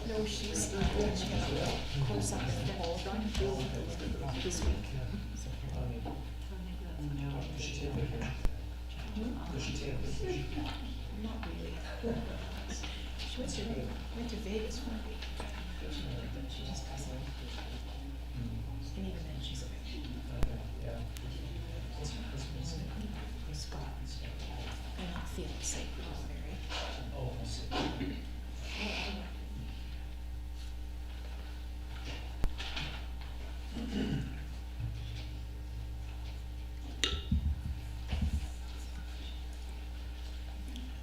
No, she's close up at the whole run this week. Not really. She went to Vegas one week. She just doesn't. And even then, she's okay. Scott. I'm not feeling safe with Mary. Oh, I see.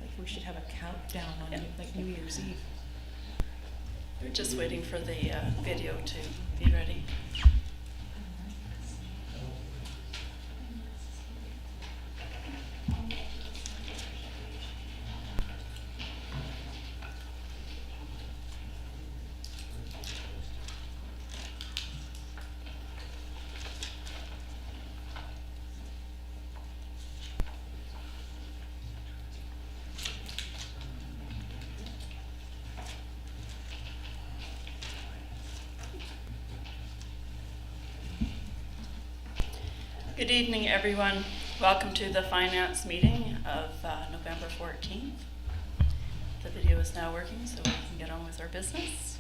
Like we should have a countdown on like New Year's Eve. We're just waiting for the video to be ready. Good evening, everyone. Welcome to the finance meeting of November 14th. The video is now working, so we can get on with our business.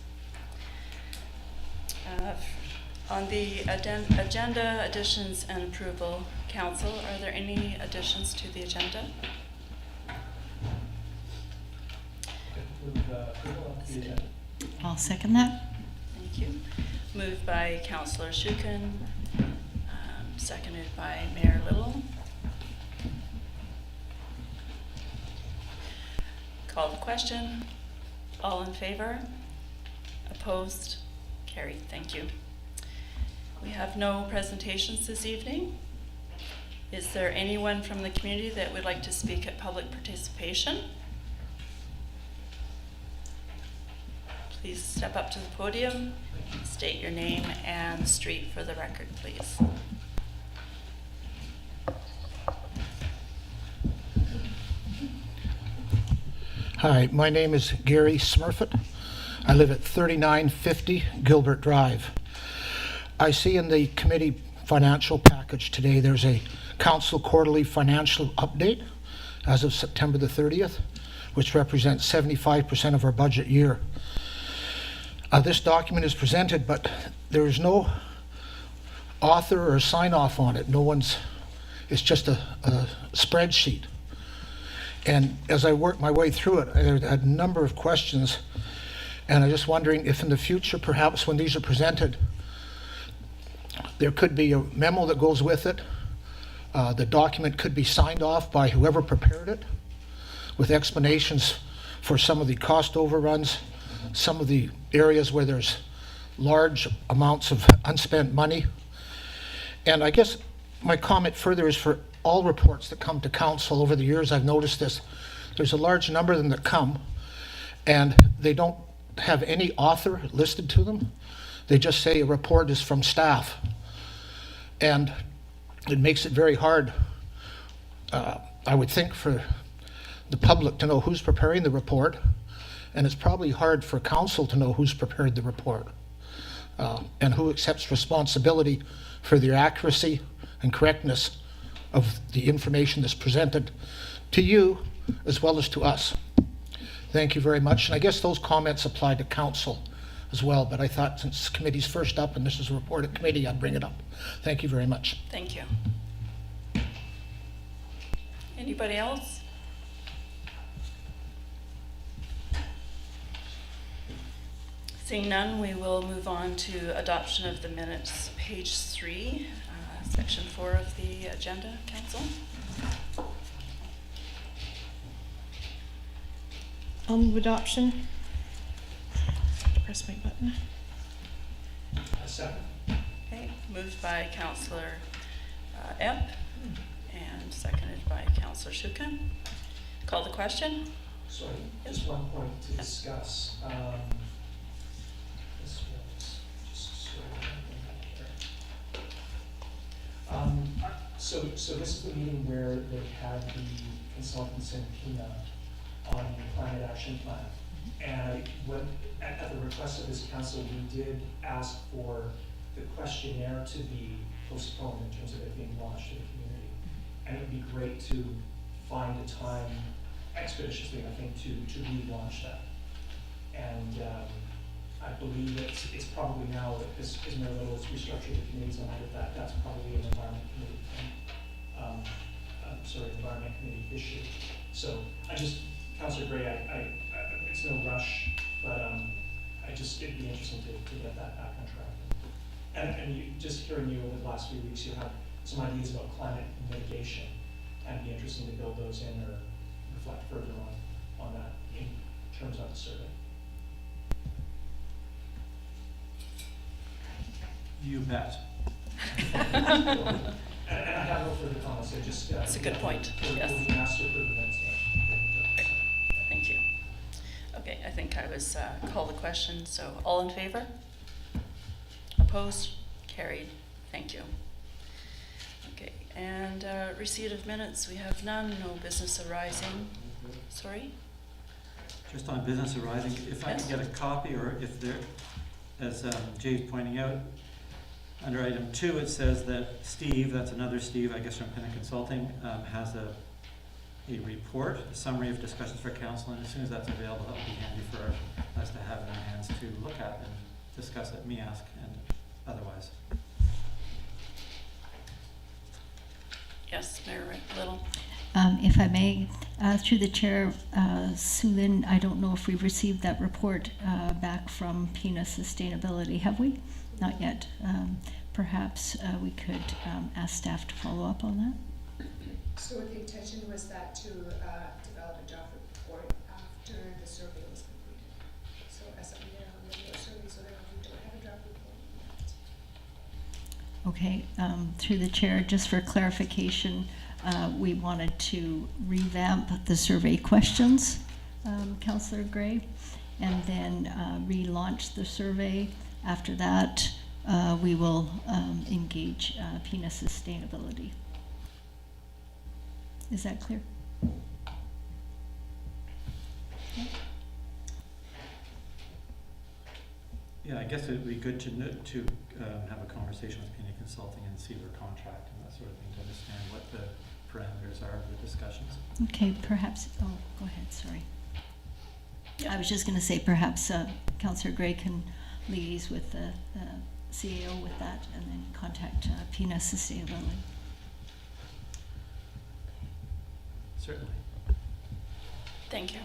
On the agenda additions and approval, Council, are there any additions to the agenda? I'll second that. Thank you. Moved by Councillor Shukin, seconded by Mayor Little. Call the question. All in favor? Opposed? Carried. Thank you. We have no presentations this evening. Is there anyone from the community that would like to speak at public participation? Please step up to the podium, state your name and street for the record, please. Hi, my name is Gary Smurfett. I live at 3950 Gilbert Drive. I see in the committee financial package today there's a council quarterly financial update as of September the 30th, which represents 75% of our budget year. This document is presented, but there is no author or sign off on it. It's just a spreadsheet. And as I worked my way through it, I had a number of questions, and I'm just wondering if in the future, perhaps when these are presented, there could be a memo that goes with it. The document could be signed off by whoever prepared it, with explanations for some of the cost overruns, some of the areas where there's large amounts of unspent money. And I guess my comment further is for all reports that come to council over the years. I've noticed this. There's a large number of them that come, and they don't have any author listed to them. They just say a report is from staff. And it makes it very hard, I would think, for the public to know who's preparing the report, and it's probably hard for council to know who's prepared the report and who accepts responsibility for the accuracy and correctness of the information that's presented to you as well as to us. Thank you very much. And I guess those comments apply to council as well, but I thought since committee's first up and this is a report at committee, I'd bring it up. Thank you very much. Thank you. Anybody else? Seeing none, we will move on to adoption of the minutes, page 3, section 4 of the agenda, Council. I'll move adoption. Press my button. A second. Okay, moved by Councillor Epp and seconded by Councillor Shukin. Call the question. Sorry, just one point to discuss. This was just so this is the meeting where they had the consultants in PINA on the climate action plan. And at the request of this council, we did ask for the questionnaire to be postponed in terms of it being launched to the community. And it would be great to find a time expeditiously, I think, to relaunch that. And I believe it's probably now that as Mayor Little has restructured the committees on that's probably an environment committee environment committee issue. So Councillor Gray, it's no rush, but it'd be interesting to get that back on track. And just hearing you over the last few weeks, you have some ideas about climate mitigation, and it'd be interesting to build those in or reflect further on that in terms of the survey. You bet. And I have no further comments, so just. That's a good point, yes. We'll be asked to approve the minutes. Thank you. Okay, I think I was called the question, so all in favor? Opposed? Carried. Thank you. Okay, and receipt of minutes, we have none, no business arising. Sorry? Just on business arising, if I Yes. can get a copy, or if there, as Jay's pointing out, under item 2, it says that Steve, that's another Steve, I guess from Pinnacle Consulting, has a report, a summary of discussions for council, and as soon as that's available, that would be handy for us to have in our hands to look at and discuss at MEASC and otherwise. Yes, Mayor Little. If I may, through the chair, Sue Lynn, I don't know if we've received that report back from PINA Sustainability, have we? Not yet. Perhaps we could ask staff to follow up on that. So the intention was that to develop a draft report after the survey was completed. So as of now, the survey, so that we don't have a draft report yet. Okay, through the chair, just for clarification, we wanted to revamp the survey questions, Councillor Gray, and then relaunch the survey. After that, we will engage PINA Sustainability. Is that clear? Okay. Yeah, I guess it would be good to have a conversation with PINA Consulting and see their contract and that sort of thing to understand what the parameters are of the discussions. Okay, perhaps, oh, go ahead, sorry. I was just going to say perhaps Councillor Gray can liaise with the CAO with that and then contact PINA Sustainability. Certainly. Thank you.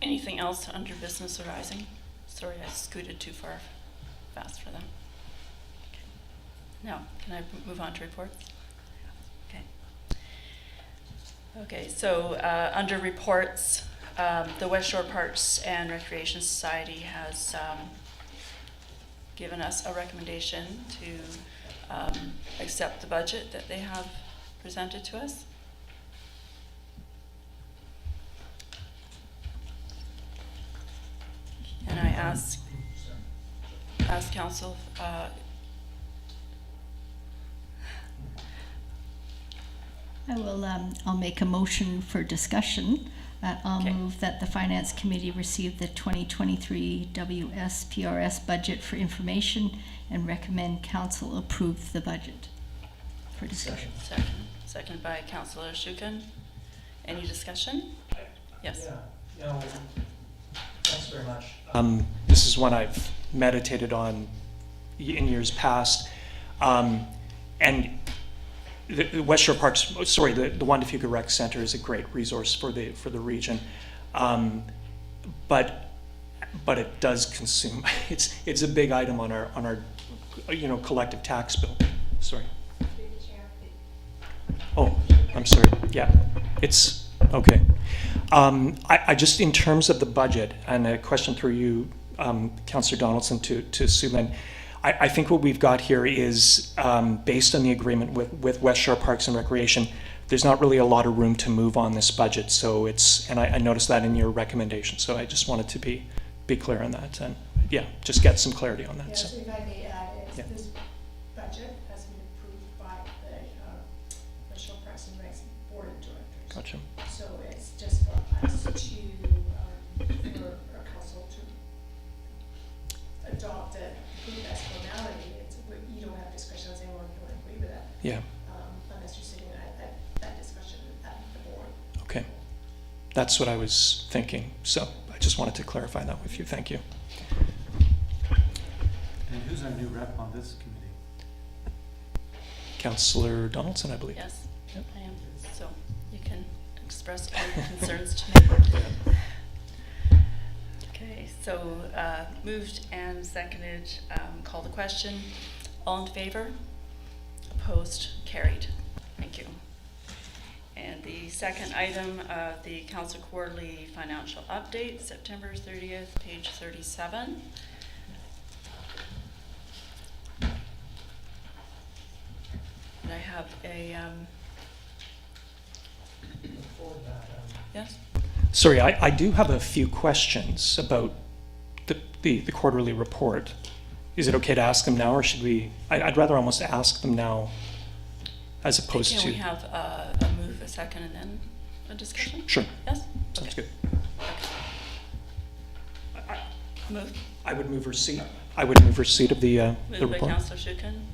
Anything else under business arising? Sorry, I scooted too far fast for them. Okay. Now, can I move on to reports? Okay. Okay, so under reports, the West Shore Parks and Recreation Society has given us a recommendation to accept the budget that they have presented to us. And I ask council, I'll make a motion for discussion. I'll Okay. move that the Finance Committee receive the 2023 WSPRS budget for information and recommend Council approve the budget for discussion. second by Councillor Shukin. Any discussion? Yes. Yeah, no, thanks very much. This is one I've meditated on in years past. And the West Shore Parks, the Juan de Fuca Rec Center is a great resource for the region. But it does consume, it's a big item on our collective tax bill. Sorry. Oh, I'm sorry. Yeah, it's okay. I just, in terms of the budget, and a question through you, Councillor Donaldson, to Sue Lynn, I think what we've got here is, based on the agreement with West Shore Parks and Recreation, there's not really a lot of room to move on this budget. So and I noticed that in your recommendation. So I just wanted to be clear on that, and yeah, just get some clarity on that. Yeah, So. so if I may add, Yeah. this budget has been approved by the West Shore Parks and Recs Board of Directors. Gotcha. So it's just for us to That's what I was thinking. So I just wanted to clarify that with you. Thank you. And who's our new rep on this committee? Councillor Donaldson, I believe. Yes, Yep. I am. So you can express all your concerns to me. Okay, so moved and seconded, call the question. All in favor? Opposed? Carried. Thank you. And the second item, the council quarterly financial update, September 30th, page 37. And I have a, Forward that, yes? Sorry, I do have a few questions about the quarterly report. Is it okay to ask them now, or should we? I'd rather almost ask them now as opposed Can to. we have a move, a second, and then a discussion? Sure, Yes? sounds Okay. good. Move. I would move receipt. I would move receipt of the Moved by report. Councillor Shukin,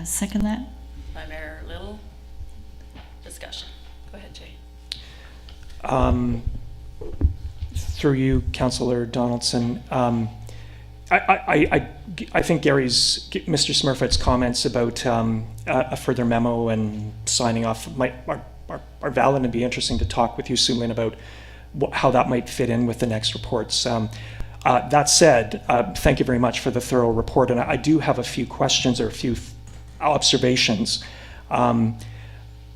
Second that? by Mayor Little. Discussion. Go ahead, Jay. Through you, Councillor Donaldson, I think Mr. Smurfett's comments about a further memo and signing off are valid and be interesting to talk with you, Sue Lynn, about how that might fit in with the next reports. That said, thank you very much for the thorough report, and I do have a few questions or a few observations.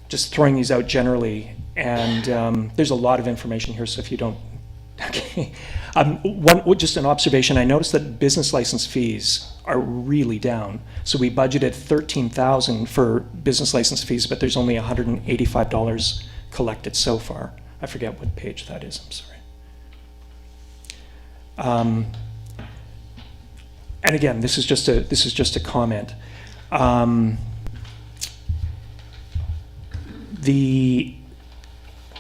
Just throwing these out generally, and there's a lot of information here, so if you don't, okay. Just an observation, I noticed that business license fees are really down. So we budgeted $13,000 for business license fees, but there's only $185 collected so far. I forget what page that is, I'm sorry. And again, this is just a comment. The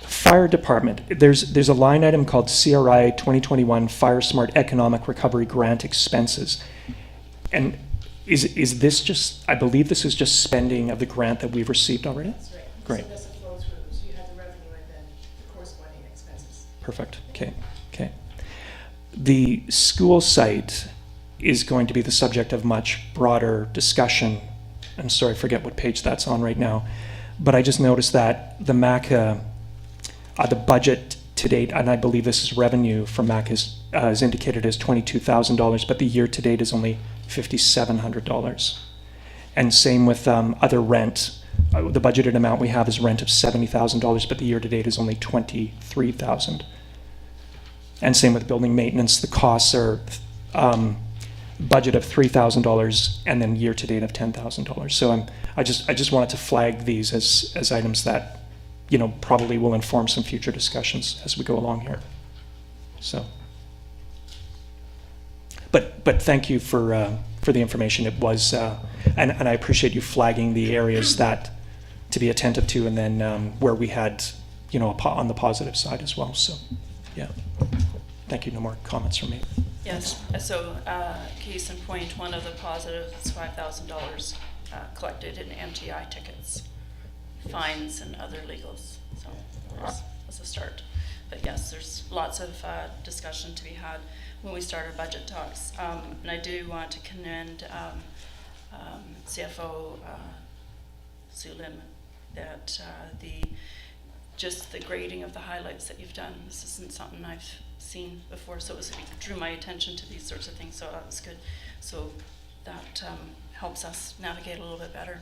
fire department, there's a line item called CRI 2021 Fire Smart Economic Recovery Grant Expenses. And is this just, I believe this is just spending of the grant that we've received already? That's right. Great. So that's a flow through, so you have the revenue and then the corresponding expenses. Perfect, okay. The school site is going to be the subject of much broader discussion. I'm sorry, I forget what page that's on right now. But I just noticed that the MACA, the budget to date, and I believe this is revenue from MACA, is indicated as $22,000, but the year to date is only $5,700. And same with other rent. The budgeted amount we have is rent of $70,000, but the year to date is only $23,000. And same with building maintenance. The costs are budget of $3,000 and then year to date of $10,000. So I just wanted to flag these as items that, you know, probably will inform some future discussions as we go along here. So, but thank you for the information. It was, and I appreciate you flagging the areas that to be attentive to, and then where we had, you know, on the positive side as well. So, yeah. Thank you. No more comments from me. Yes, so case in point, one of the positives is $5,000 collected in MTI tickets, fines and other legals. So that's a start. But yes, there's lots of discussion to be had when we start our budget talks. And I do want to commend CFO Sue Lim that just the grading of the highlights that you've done. This isn't something I've seen before, so it drew my attention to these sorts of things, so that was good. So that helps us navigate a little bit better.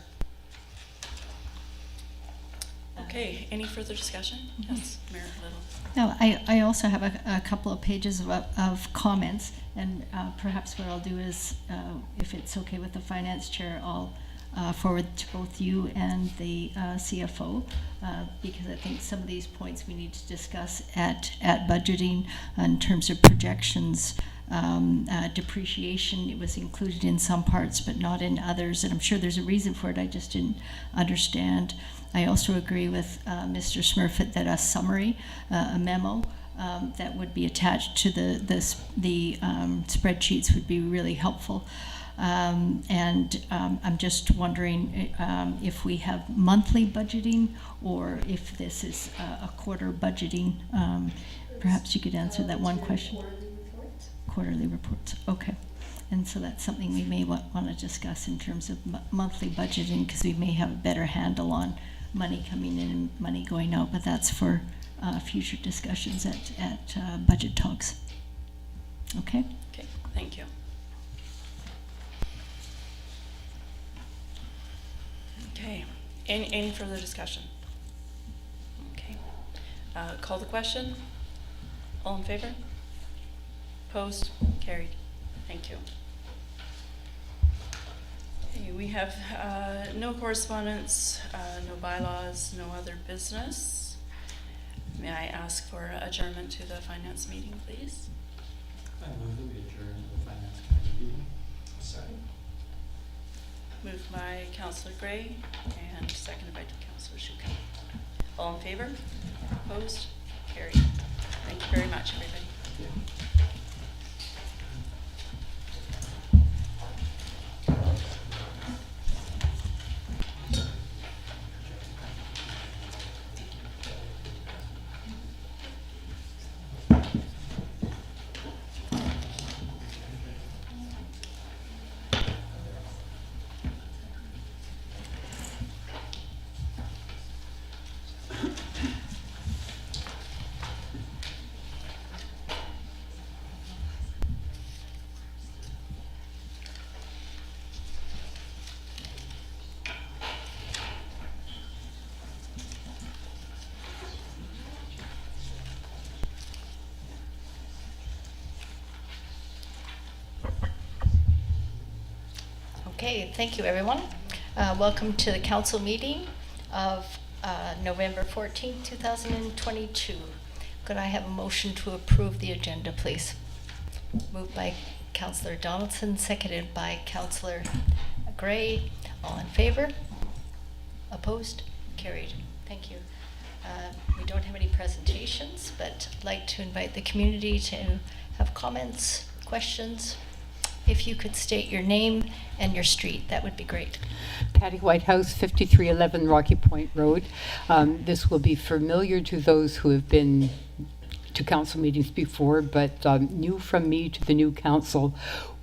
Okay, any further discussion? Yes, Mayor Little. No, I also have a couple of pages of comments, and perhaps what I'll do is, if it's okay with the finance chair, I'll forward to both you and the CFO, because I think some of these points we need to discuss at budgeting in terms of projections. Depreciation, it was included in some parts but not in others, and I'm sure there's a reason for it, I just didn't understand. I also agree with Mr. Smurfett that a summary, a memo that would be attached to the spreadsheets would be really helpful. I'm just wondering if we have monthly budgeting or if this is a quarter budgeting. Perhaps you could answer that one question. Quarterly reports, okay. And so that's something we may want to discuss in terms of monthly budgeting, because we may have a better handle on money coming in and money going out, but that's for future discussions at budget talks. Okay? Okay, thank you. Okay, any further discussion? Okay, call the question. All in favor? Opposed? Carried. Thank you. Okay, we have no correspondence, no bylaws, no other business. May I ask for adjournment to the finance meeting, please? I move that we adjourn the finance committee meeting. Second. Moved by Councillor Gray and seconded by Councillor Shuka. All in favor? Opposed? Carried. Thank you very much, everybody. Okay, thank you, everyone. Welcome to the council meeting of November 14th, 2022. Could I have a motion to approve the agenda, please? Moved by Councillor Donaldson, seconded by Councillor Gray. All in favor? Opposed? Carried. Thank you. We don't have any presentations, but I'd like to invite the community to have comments, questions. If you could state your name and your street, that would be great. Patty Whitehouse, 5311 Rocky Point Road. This will be familiar to those who have been to council meetings before, but new from me to the new council.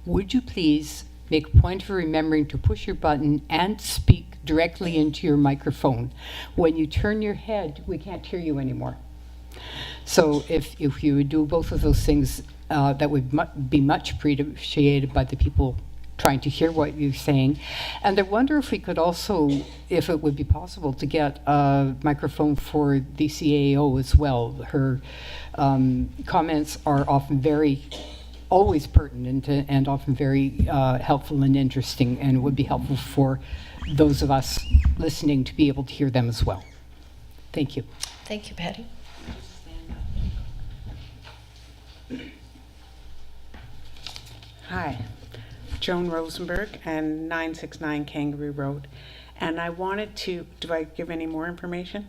Would you please make a point of remembering to push your button and speak directly into your microphone? When you turn your head, we can't hear you anymore. So if you would do both of those things, that would be much appreciated by the people trying to hear what you're saying. And I wonder if we could also, if it would be possible, to get a microphone for the CAO as well. Her comments are often always pertinent and often very helpful and interesting, and it would be helpful for those of us listening to be able to hear them as well. Thank you. Thank you, Patty. Hi, Joan Rosenberg and 969 Kangaroo Road. And I wanted to, do I give any more information?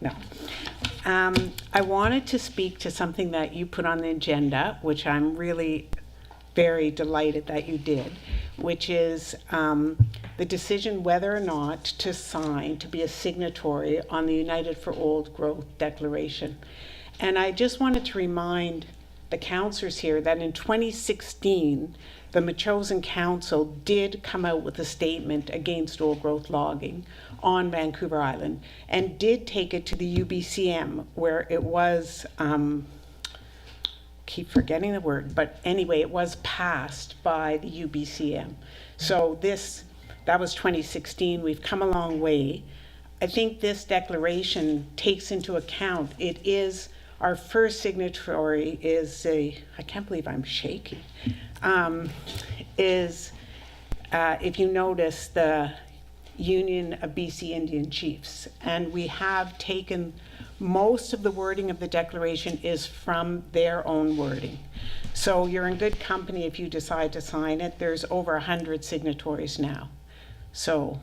No. I wanted to speak to something that you put on the agenda, which I'm really very delighted that you did, which is the decision whether or not to sign, to be a signatory on the United for Old Growth Declaration. And I just wanted to remind the councillors here that in 2016, the Metchosin Council did come out with a statement against old growth logging on Vancouver Island and did take it to the UBCM, where it was, keep forgetting the word, but anyway, it was passed by the UBCM. So that was 2016. We've come a long way. I think this declaration takes into account, it is our first signatory is I can't believe I'm shaking, if you notice, the Union of BC Indian Chiefs. And we have taken most of the wording of the declaration is from their own wording. So you're in good company if you decide to sign it. There's over 100 signatories now. So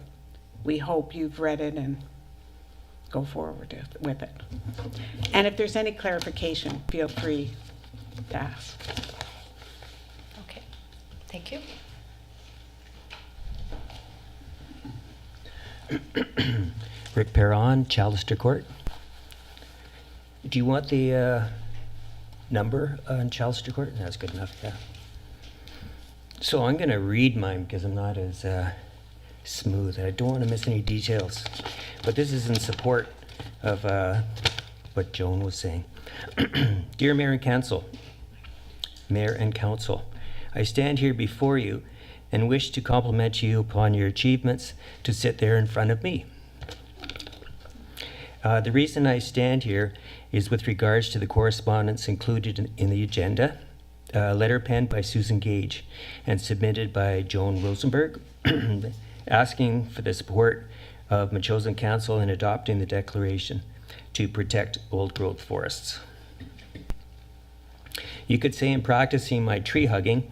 we hope you've read it and go forward with it. And if there's any clarification, feel free to ask. Okay, thank you. Rick Perron, Chalister Court. Do you want the number on Chalister Court? That's good enough, yeah. So I'm going to read mine because I'm not as smooth. I don't want to miss any details. But this is in support of what Joan was saying. Dear Mayor and Council, I stand here before you and wish to compliment you upon your achievements to sit there in front of me. The reason I stand here is with regards to the correspondence included in the agenda, a letter penned by Susan Gage and submitted by Joan Rosenberg, asking for the support of Metchosin Council in adopting the declaration to protect old-growth forests. You could say I'm practicing my tree hugging,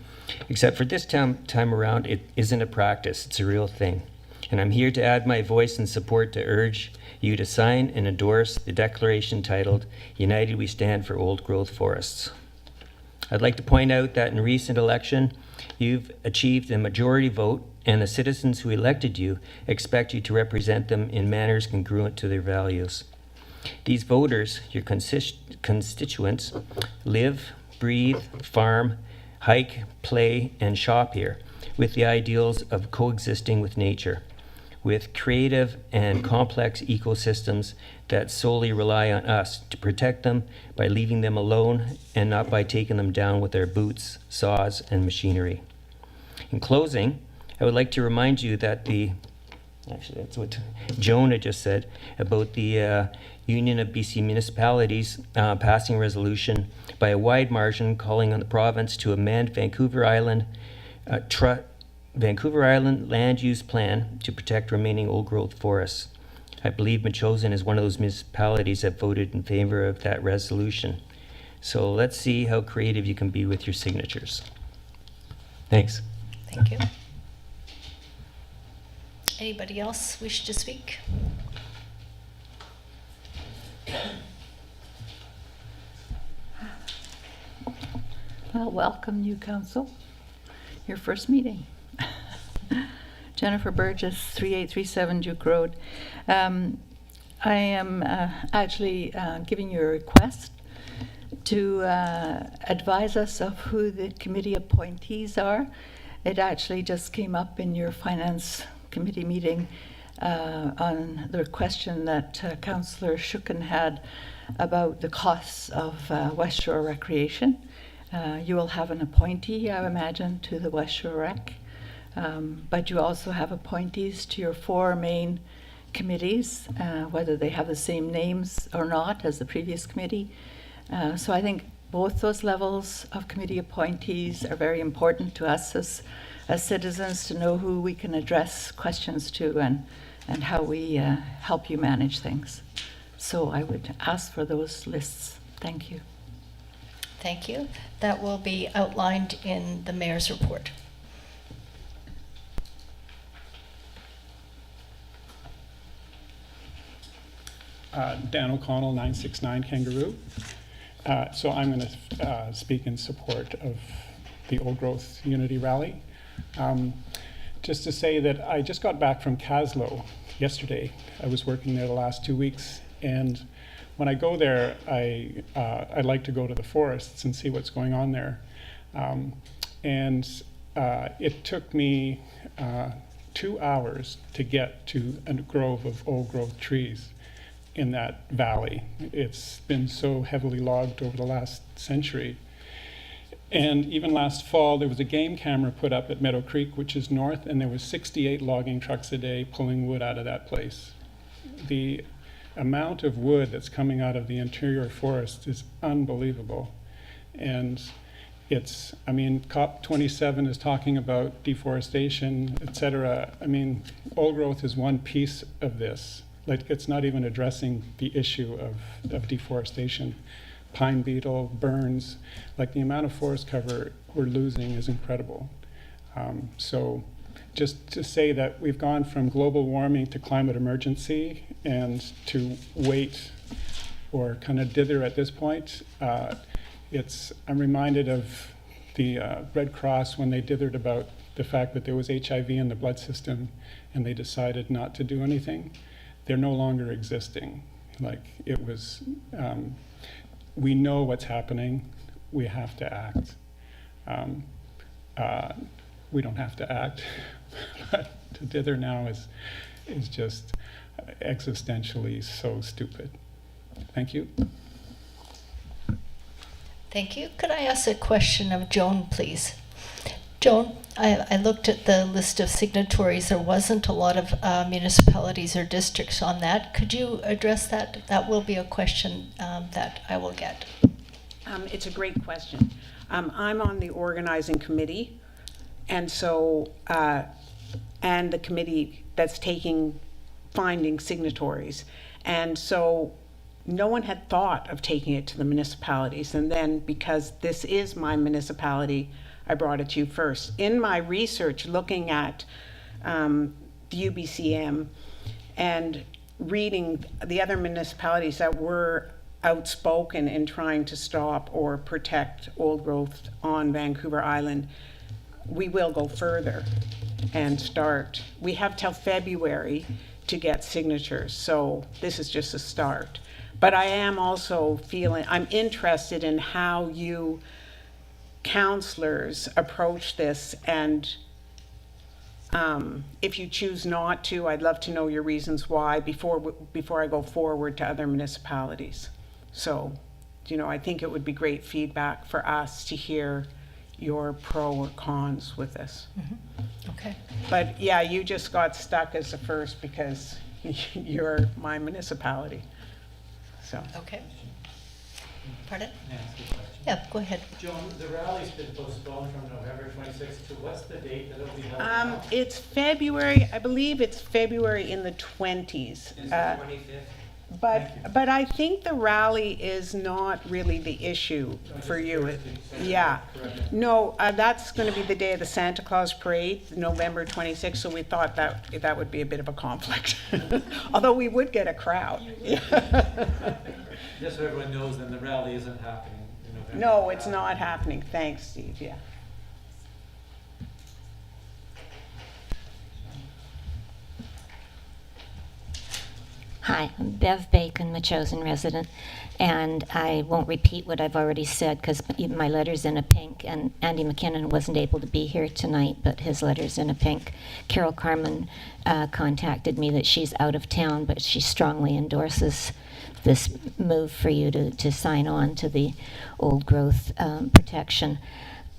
except for this time around, it isn't a practice, it's a real thing. And I'm here to add my voice in support to urge you to sign and endorse the declaration titled, United We Stand for Old Growth Forests. I'd like to point out that in a recent election, you've achieved a majority vote, and the citizens who elected you expect you to represent them in manners congruent to their values. These voters, your constituents, live, breathe, farm, hike, play, and shop here with the ideals of coexisting with nature, with creative and complex ecosystems that solely rely on us to protect them by leaving them alone and not by taking them down with our boots, saws, and machinery. In closing, I would like to remind you that actually that's what Joan had just said about the Union of BC Municipalities passing a resolution by a wide margin calling on the province to amend Vancouver Island land use plan to protect remaining old-growth forests. I believe Metchosin is one of those municipalities that voted in favor of that resolution. So let's see how creative you can be with your signatures. Thanks. Thank you. Anybody else wish to speak? Well, welcome, new council. Your first meeting. Jennifer Burgess, 3837 Duke Road. I am actually giving you a request to advise us of who the committee appointees are. It actually just came up in your finance committee meeting on the question that Councillor Shuken had about the costs of West Shore Recreation. You will have an appointee, I imagine, to the West Shore Rec, but you also have appointees to your four main committees, whether they have the same names or not as the previous committee. So I think both those levels of committee appointees are very important to us as citizens to know who we can address questions to and how we help you manage things. So I would ask for those lists. Thank you. Thank you. That will be outlined in the mayor's report. Dan O'Connell, 969 Kangaroo. So I'm going to speak in support of the Old Growth Unity Rally. Just to say that I just got back from Caslow yesterday. I was working there the last 2 weeks, and when I go there, I like to go to the forests and see what's going on there. It took me 2 hours to get to a grove of old growth trees in that valley. It's been so heavily logged over the last century. And even last fall, there was a game camera put up at Meadow Creek, which is north, and there was 68 logging trucks a day pulling wood out of that place. The amount of wood that's coming out of the interior forest is unbelievable. And it's, I mean, COP27 is talking about deforestation, et cetera. I mean, old growth is one piece of this. Like, it's not even addressing the issue of deforestation. Pine beetle, burns, like the amount of forest cover we're losing is incredible. So just to say that we've gone from global warming to climate emergency, and to wait or kind of dither at this point, I'm reminded of the Red Cross when they dithered about the fact that there was HIV in the blood system and they decided not to do anything, they're no longer existing. Like it was, we know what's happening, we have to act. We don't have to act, but to dither now is just existentially so stupid. Thank you. Thank you. Could I ask a question of Joan, please? Joan, I looked at the list of signatories. There wasn't a lot of municipalities or districts on that. Could you address that? That will be a question that I will get. It's a great question. I'm on the organizing committee, and so, and the committee that's finding signatories. And so no one had thought of taking it to the municipalities. And then because this is my municipality, I brought it to you first. In my research, looking at the UBCM and reading the other municipalities that were outspoken in trying to stop or protect old growth on Vancouver Island, we will go further and start. We have till February to get signatures, so this is just a start. But I am also I'm interested in how you councillors approach this, and if you choose not to, I'd love to know your reasons why before I go forward to other municipalities. So, you know, I think it would be great feedback for us to hear your pro or cons with this. Mm-hmm. Okay. But yeah, you just got stuck as the first because you're my municipality. So. Okay. Pardon? May I ask a question? Yeah, go ahead. Joan, the rally's been postponed from November 26th to what's the date that it'll be held now? It's February, I believe it's February in the 20s. Is it 25th? But I think the rally is not really the issue for you. Yeah. No, that's going to be the day of the Santa Claus parade, November 26th, so we thought that would be a bit of a conflict. Although we would get a crowd. Just so everyone knows, then the rally isn't happening in November. No, it's not happening. Thanks, Steve. Yeah. Hi, I'm Bev Bacon, a chosen resident, and I won't repeat what I've already said because my letter's in a pink, and Andy McKinnon wasn't able to be here tonight, but his letter's in a pink. Carol Carmen contacted me that she's out of town, but she strongly endorses this move for you to sign on to the old growth protection.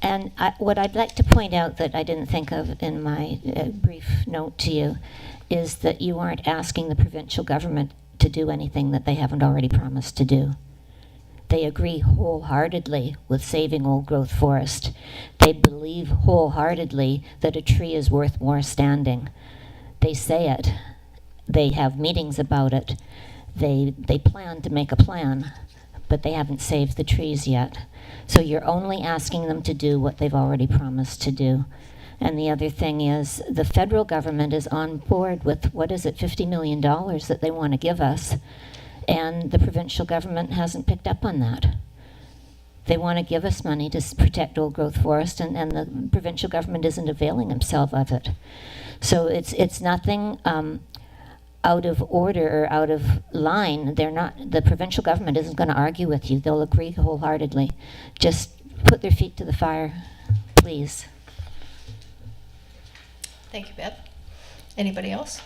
And what I'd like to point out that I didn't think of in my brief note to you is that you aren't asking the provincial government to do anything that they haven't already promised to do. They agree wholeheartedly with saving old growth forest. They believe wholeheartedly that a tree is worth more standing. They say it. They have meetings about it. They plan to make a plan, but they haven't saved the trees yet. So you're only asking them to do what they've already promised to do. And the other thing is the federal government is on board with, what is it, $50 million that they want to give us. And the provincial government hasn't picked up on that. They want to give us money to protect old growth forest, and the provincial government isn't availing themselves of it. So it's nothing out of order or out of line. The provincial government isn't going to argue with you. They'll agree wholeheartedly. Just put their feet to the fire, please. Thank you, Bev. Anybody else?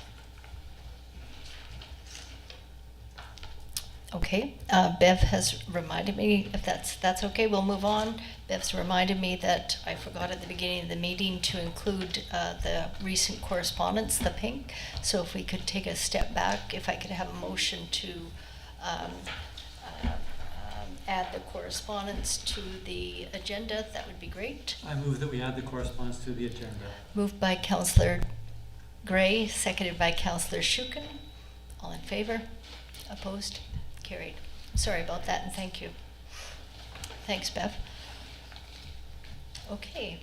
Okay, Bev has reminded me, if that's okay, we'll move on. Bev's reminded me that I forgot at the beginning of the meeting to include the recent correspondence, the pink. So if we could take a step back, if I could have a motion to add the correspondence to the agenda, that would be great. I move that we add the correspondence to the agenda. Moved by Councillor Gray, seconded by Councillor Shukin. All in favor? Opposed? Carried. Sorry about that, and thank you. Thanks, Bev. Okay,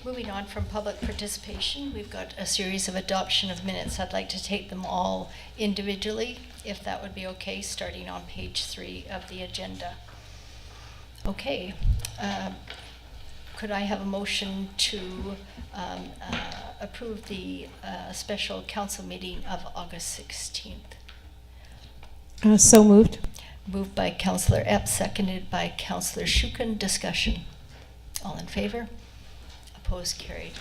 moving on from public participation, we've got a series of adoption of minutes. I'd like to take them all individually, if that would be okay, starting on page 3 of the agenda. Okay, could I have a motion to approve the special council meeting of August 16th? So moved. Moved by Councillor Epp, seconded by Councillor Shukin. Discussion. All in favor? Opposed? Carried.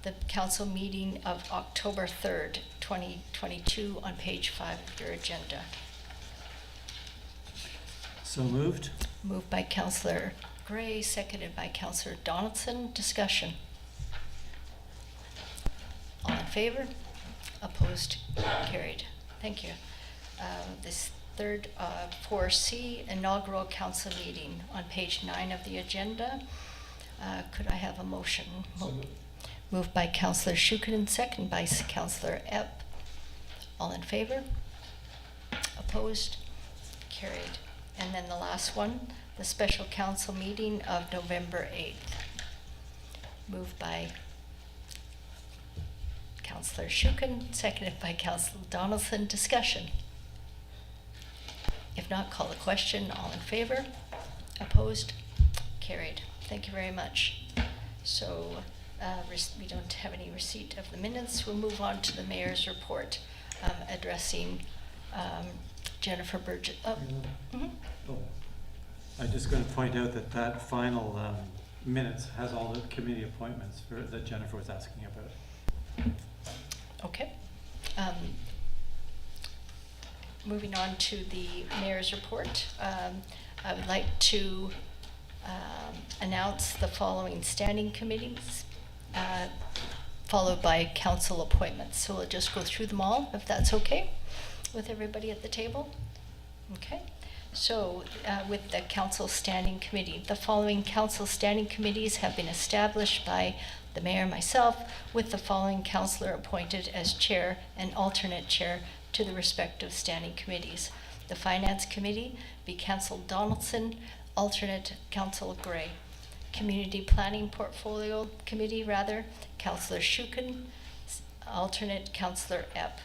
The council meeting of October 3rd, 2022 on page 5 of your agenda. So moved. Moved by Councillor Gray, seconded by Councillor Donaldson. Discussion. All in favor? Opposed? Carried. Thank you. This third 4C inaugural council meeting on page 9 of the agenda. Could I have a motion? Moved by Councillor Shukin, seconded by Councillor Epp. All in favor? Opposed? Carried. And then the last one, the special council meeting of November 8th. Moved by Councillor Shukin, seconded by Councillor Donaldson. Discussion. If not, call the question. All in favor? Opposed? Carried. Thank you very much. So we don't have any receipt of the minutes. We'll move on to the mayor's report addressing Jennifer Burgess. Oh. Mm-hmm. Oh, I'm just going to point out that that final minutes has all the committee appointments that Jennifer was asking about. Okay. Moving on to the mayor's report, I would like to announce the following standing committees, followed by council appointments. So we'll just go through them all, if that's okay with everybody at the table. Okay. So with the council standing committee, the following council standing committees have been established by the mayor and myself, with the following councillor appointed as chair and alternate chair to the respective standing committees. The Finance Committee be Councillor Donaldson, alternate Councillor Gray. Community Planning Portfolio Committee, Councillor Shukin, alternate Councillor Epp.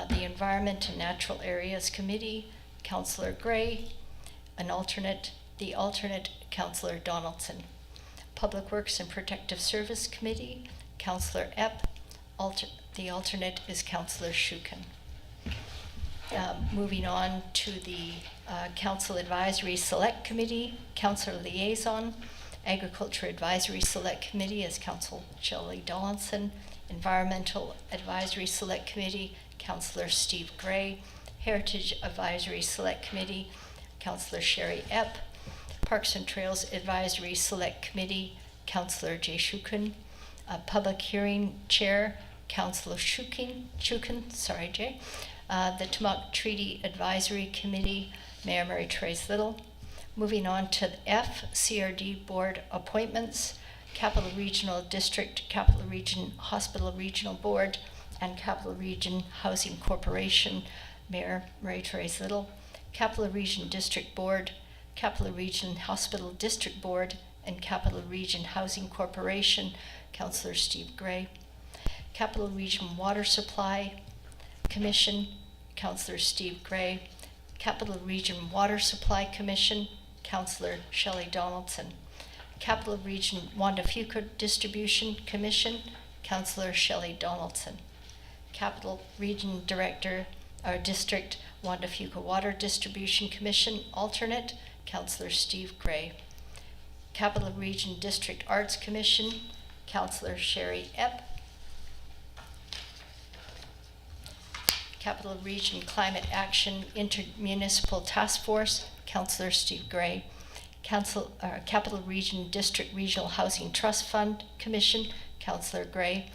The Environment and Natural Areas Committee, Councillor Gray, the alternate Councillor Donaldson. Public Works and Protective Service Committee, Councillor Epp, the alternate is Councillor Shukin. Moving on to the Council Advisory Select Committee, Councillor Liaison. Agriculture Advisory Select Committee is Councillor Shelley Donaldson. Environmental Advisory Select Committee, Councillor Steve Gray. Heritage Advisory Select Committee, Councillor Sherry Epp. Parks and Trails Advisory Select Committee, Councillor Jay Shukin. Public Hearing Chair, Councillor Shukin, Jay. The Tamok Treaty Advisory Committee, Mayor Mary-Therese Little. Moving on to the F, CRD Board Appointments, Capital Regional District, Capital Region Hospital Regional Board, and Capital Region Housing Corporation, Mayor Mary-Therese Little. Capital Region District Board, Capital Region Hospital District Board, and Capital Region Housing Corporation, Councillor Steve Gray. Capital Region Water Supply Commission, Councillor Steve Gray. Capital Region Water Supply Commission, Councillor Shelley Donaldson. Capital Region Wanda Fuca Distribution Commission, Councillor Shelley Donaldson. Capital Region Director, or District Wanda Fuca Water Distribution Commission, alternate, Councillor Steve Gray. Capital Region District Arts Commission, Councillor Sherry Epp. Capital Region Climate Action Intermunicipal Task Force, Councillor Steve Gray. Capital Region District Regional Housing Trust Fund Commission, Councillor Gray.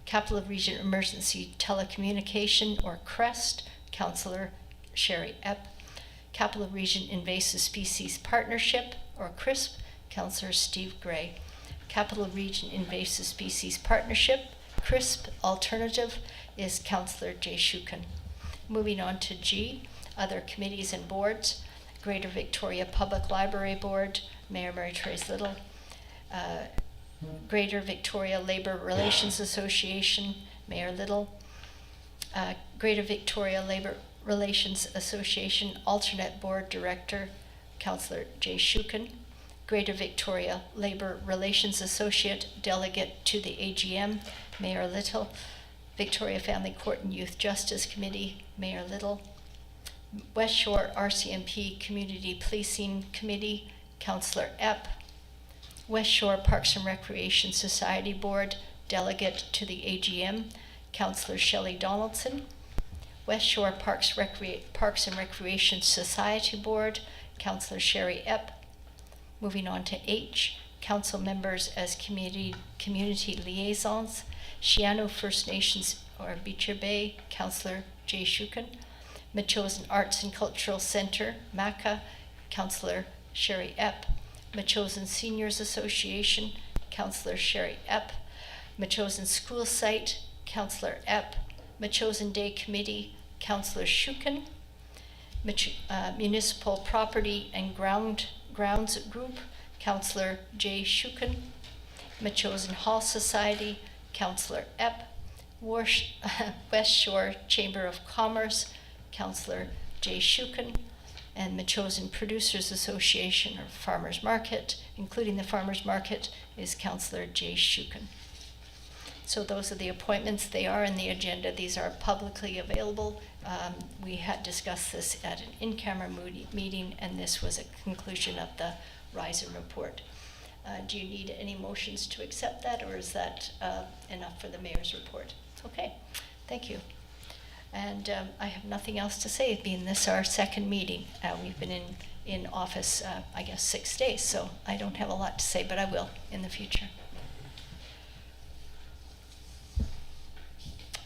Capital Region Emergency Telecommunication, or CREST, Councillor Sherry Epp. Capital Region Invasive Species Partnership, or CRISP, Councillor Steve Gray. Capital Region Invasive Species Partnership, CRISP, alternative is Councillor Jay Shukin. Moving on to G, other committees and boards. Greater Victoria Public Library Board, Mayor Mary-Therese Little. Greater Victoria Labor Relations Association, Mayor Little. Greater Victoria Labor Relations Association alternate board director, Councillor Jay Shukin. Greater Victoria Labor Relations Associate, Delegate to the AGM, Mayor Little. Victoria Family Court and Youth Justice Committee, Mayor Little. West Shore RCMP Community Policing Committee, Councillor Epp. West Shore Parks and Recreation Society Board, Delegate to the AGM, Councillor Shelley Donaldson. West Shore Parks and Recreation Society Board, Councillor Sherry Epp. Moving on to H, council members as community liaisons, Shiano First Nations or Beecher Bay, Councillor Jay Shukin. Machosen Arts and Cultural Center, MACA, Councillor Sherry Epp. Machosen Seniors Association, Councillor Sherry Epp. Machosen School Site, Councillor Epp. Machosen Day Committee, Councillor Shukin. Municipal Property and Grounds Group, Councillor J. Shukin. Machosen Hall Society, Councillor Epp. West Shore Chamber of Commerce, Councillor J. Shukin. And Machosen Producers Association or Farmers Market, including the Farmers Market, is Councillor J. Shukin. So those are the appointments. They are in the agenda. These are publicly available. We had discussed this at an in-camera meeting, and this was a conclusion of the Riser report. Do you need any motions to accept that, or is that enough for the mayor's report? Okay, thank you. And I have nothing else to say, being this our second meeting. We've been in office, I guess, 6 days, so I don't have a lot to say, but I will in the future.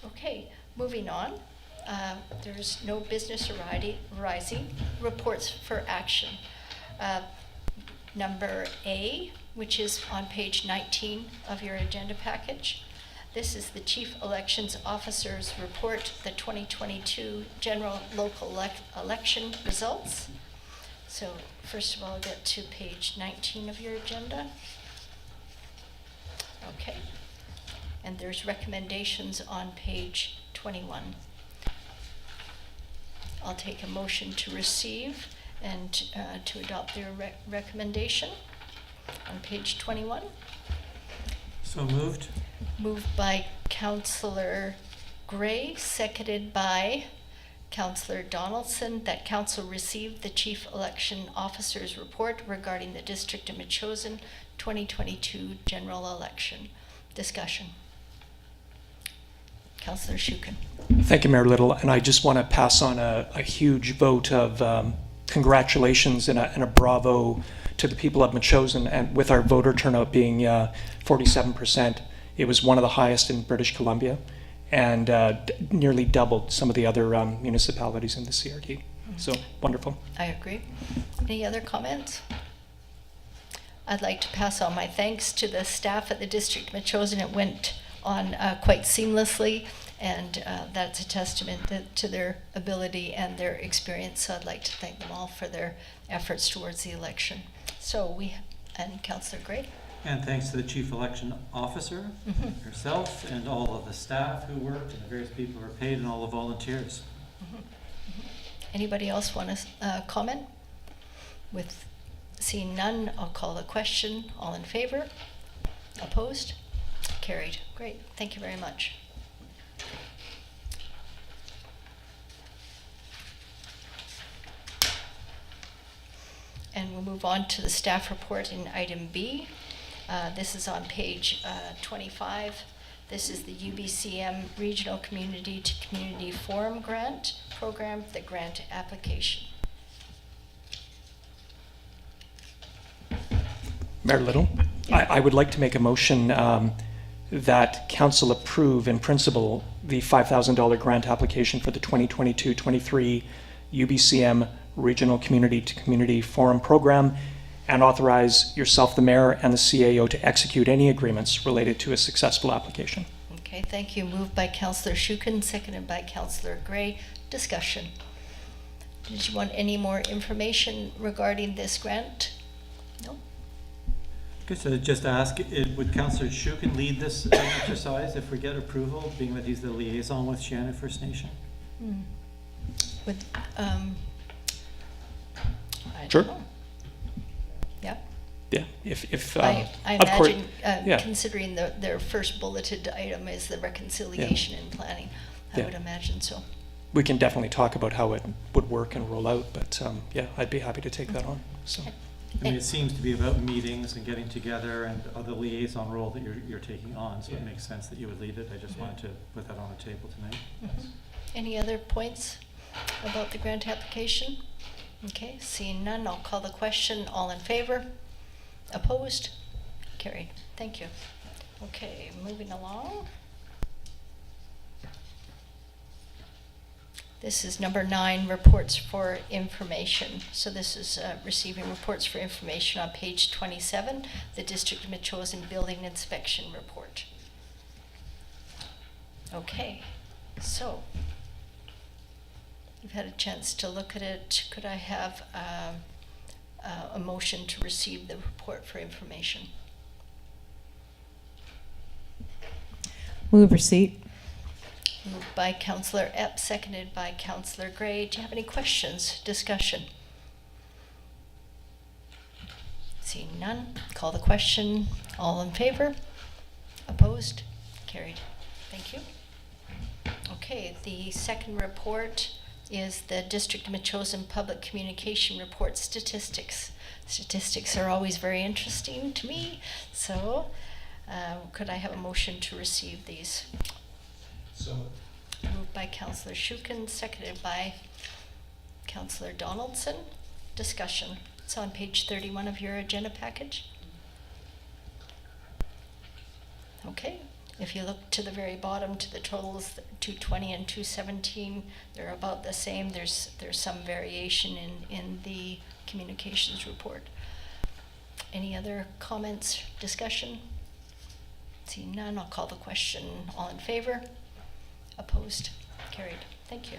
Okay, moving on. There's no business arising. Reports for action. Number A, which is on page 19 of your agenda package. This is the Chief Elections Officer's report, the 2022 general local election results. So first of all, get to page 19 of your agenda. Okay. And there's recommendations on page 21. I'll take a motion to receive and to adopt their recommendation on page 21. So moved. Moved by Councillor Gray, seconded by Councillor Donaldson, that council received the Chief Election Officer's report regarding the District of Machosen 2022 general election. Discussion. Councillor Shukin. Thank you, Mayor Little. And I just want to pass on a huge vote of congratulations and a bravo to the people of Machosen. And with our voter turnout being 47%, it was one of the highest in British Columbia and nearly doubled some of the other municipalities in the CRT. Mm-hmm. So wonderful. I agree. Any other comments? I'd like to pass on my thanks to the staff at the District of Machosen. It went on quite seamlessly, and that's a testament to their ability and their experience. So I'd like to thank them all for their efforts towards the election. So and Councillor Gray. And thanks to the Chief Election Officer, mm-hmm. herself, and all of the staff who worked, and the various people who were paid, and all the volunteers. Mm-hmm. Mm-hmm. Anybody else want to comment? With seeing none, I'll call the question. All in favor? Opposed? Carried. Great. Thank you very much. And we'll move on to the staff report in item B. This is on page 25. This is the UBCM Regional Community to Community Forum Grant Program, the grant application. Mayor Little, I would like to make a motion that council approve in principle the $5,000 grant application for the 2022-23 UBCM Regional Community to Community Forum Program, and authorize yourself, the mayor, and the CAO to execute any agreements related to a successful application. Okay, thank you. Moved by Councillor Shukin, seconded by Councillor Gray. Discussion. Did you want any more information regarding this grant? No? Okay, so just ask, would Councillor Shukin lead this exercise if we get approval, being that he's the liaison with Shiano First Nation? Sure. Yeah. Yeah, if I of course, imagine, yeah. considering their first bulleted item is the reconciliation and planning, I Yeah. would imagine so. we can definitely talk about how it would work and roll out, but yeah, I'd be happy to take that on. So, I mean, it seems to be about meetings and getting together and other liaison role that you're taking on, so it Yeah. makes sense that you would lead it. I just wanted to put that on the table tonight. Mhm. Any other points about the grant application? Okay, seeing none, I'll call the question. All in favor? Opposed? Carried. Thank you. Okay, moving along. This is number 9, reports for information. So this is receiving reports for information on page 27, the District of Metchosin Building Inspection Report. Okay, so you've had a chance to look at it. Could I have a motion to receive the report for information? Move receipt. Moved by Councillor Epp, seconded by Councillor Gray. Do you have any questions, discussion? Seeing none, call the question. All in favor? Opposed? Carried. Thank you. Okay, the second report is the District of Metchosin Public Communication Report statistics. Statistics are always very interesting to me, so could I have a motion to receive these? So, Moved by Councillor Shukin, seconded by Councillor Donaldson. Discussion. It's on page 31 of your agenda package. Okay. If you look to the very bottom to the totals, 220 and 217, they're about the same. There's some variation in the communications report. Any other comments, discussion? Seeing none, I'll call the question. All in favor? Opposed? Carried. Thank you.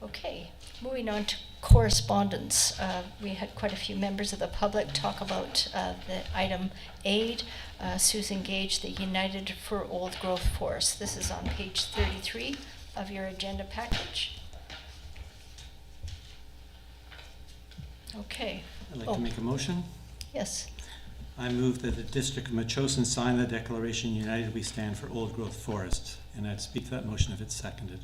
Okay, moving on to correspondence. We had quite a few members of the public talk about the item aid. Susan Gage, the United for Old Growth Forest. This is on page 33 of your agenda package. Okay. I'd like to make a motion. Yes. I move that the District of Metchosin sign the declaration, United We Stand for Old Growth Forests. And I'd speak to that motion if it's seconded.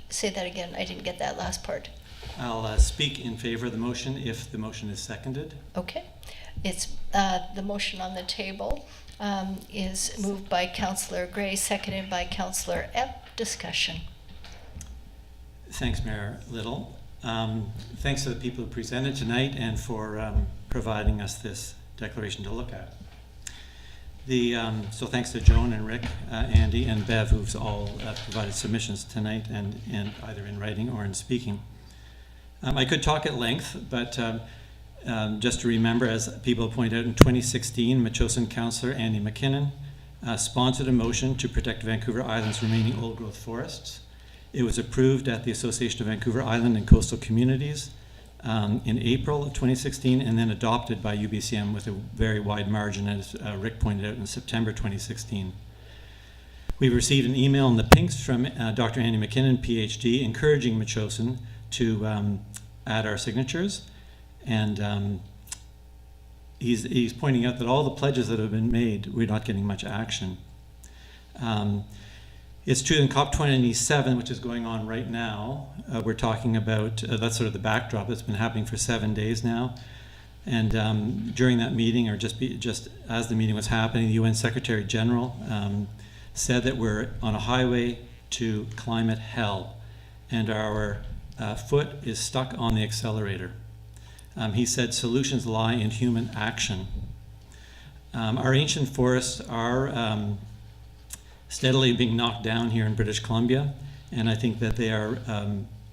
Say that again. I didn't get that last part. I'll speak in favor of the motion if the motion is seconded. Okay. It's the motion on the table is moved by Councillor Gray, seconded by Councillor Epp. Discussion. Thanks, Mayor Little. Thanks to the people who presented tonight and for providing us this declaration to look at. So thanks to Joan and Rick, Andy and Bev, who've all provided submissions tonight and either in writing or in speaking. I could talk at length, but just to remember, as people point out, in 2016, Metchosin Councillor Andy McKinnon sponsored a motion to protect Vancouver Island's remaining old-growth forests. It was approved at the Association of Vancouver Island and Coastal Communities in April of 2016, and then adopted by UBCM with a very wide margin, as Rick pointed out, in September 2016. We received an email in the pinks from Dr. Andy McKinnon, PhD, encouraging Metchosin to add our signatures, and he's pointing out that all the pledges that have been made, we're not getting much action. It's true in COP27, which is going on right now, we're talking about, that's sort of the backdrop that's been happening for 7 days now. And during that meeting, or just as the meeting was happening, the UN Secretary General said that we're on a highway to climate hell, and our foot is stuck on the accelerator. He said solutions lie in human action. Our ancient forests are steadily being knocked down here in British Columbia, and I think that they are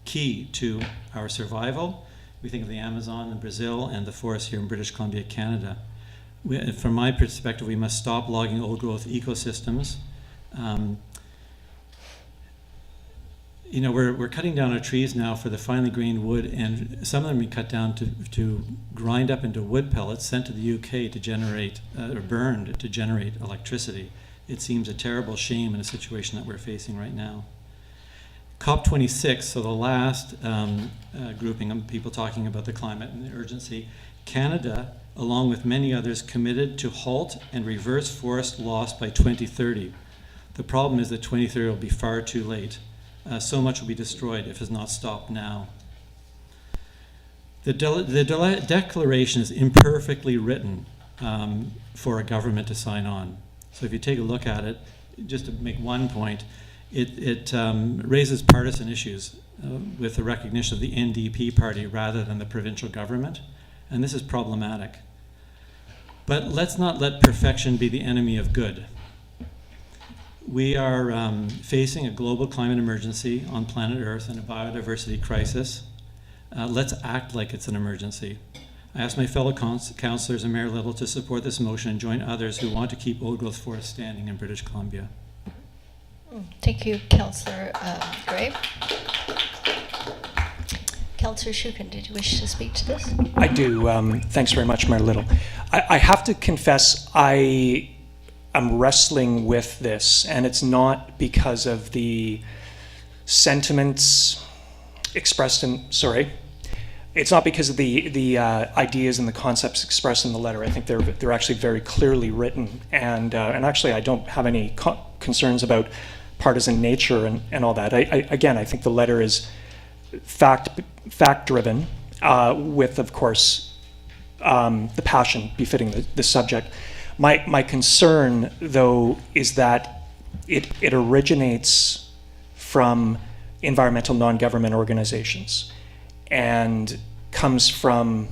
key to our survival. We think of the Amazon in Brazil and the forests here in British Columbia, Canada. From my perspective, we must stop logging old-growth ecosystems. You know, we're cutting down our trees now for the finely grained wood, and some of them we cut down to grind up into wood pellets sent to the UK to generate, or burned to generate electricity. It seems a terrible shame in a situation that we're facing right now. COP26, so the last grouping of people talking about the climate and the urgency, Canada along with many others, committed to halt and reverse forest loss by 2030. The problem is that 2030 will be far too late. So much will be destroyed if it's not stopped now. The declaration is imperfectly written for a government to sign on. So if you take a look at it, just to make one point, it raises partisan issues with the recognition of the NDP party rather than the provincial government, and this is problematic. But let's not let perfection be the enemy of good. We are facing a global climate emergency on planet Earth and a biodiversity crisis. Let's act like it's an emergency. I ask my fellow councillors and Mayor Little to support this motion and join others who want to keep old-growth forests standing in British Columbia. Thank you, Councillor Gray. Councillor Shukin, did you wish to speak to this? I do. Thanks very much, Mayor Little. I have to confess, I am wrestling with this, and it's not because of the sentiments expressed in, it's not because of the ideas and the concepts expressed in the letter. I think they're actually very clearly written, and actually I don't have any concerns about partisan nature and all that. Again, I think the letter is fact-driven, with, of course, the passion befitting the subject. My concern, though, is that it originates from environmental non-government organizations and comes from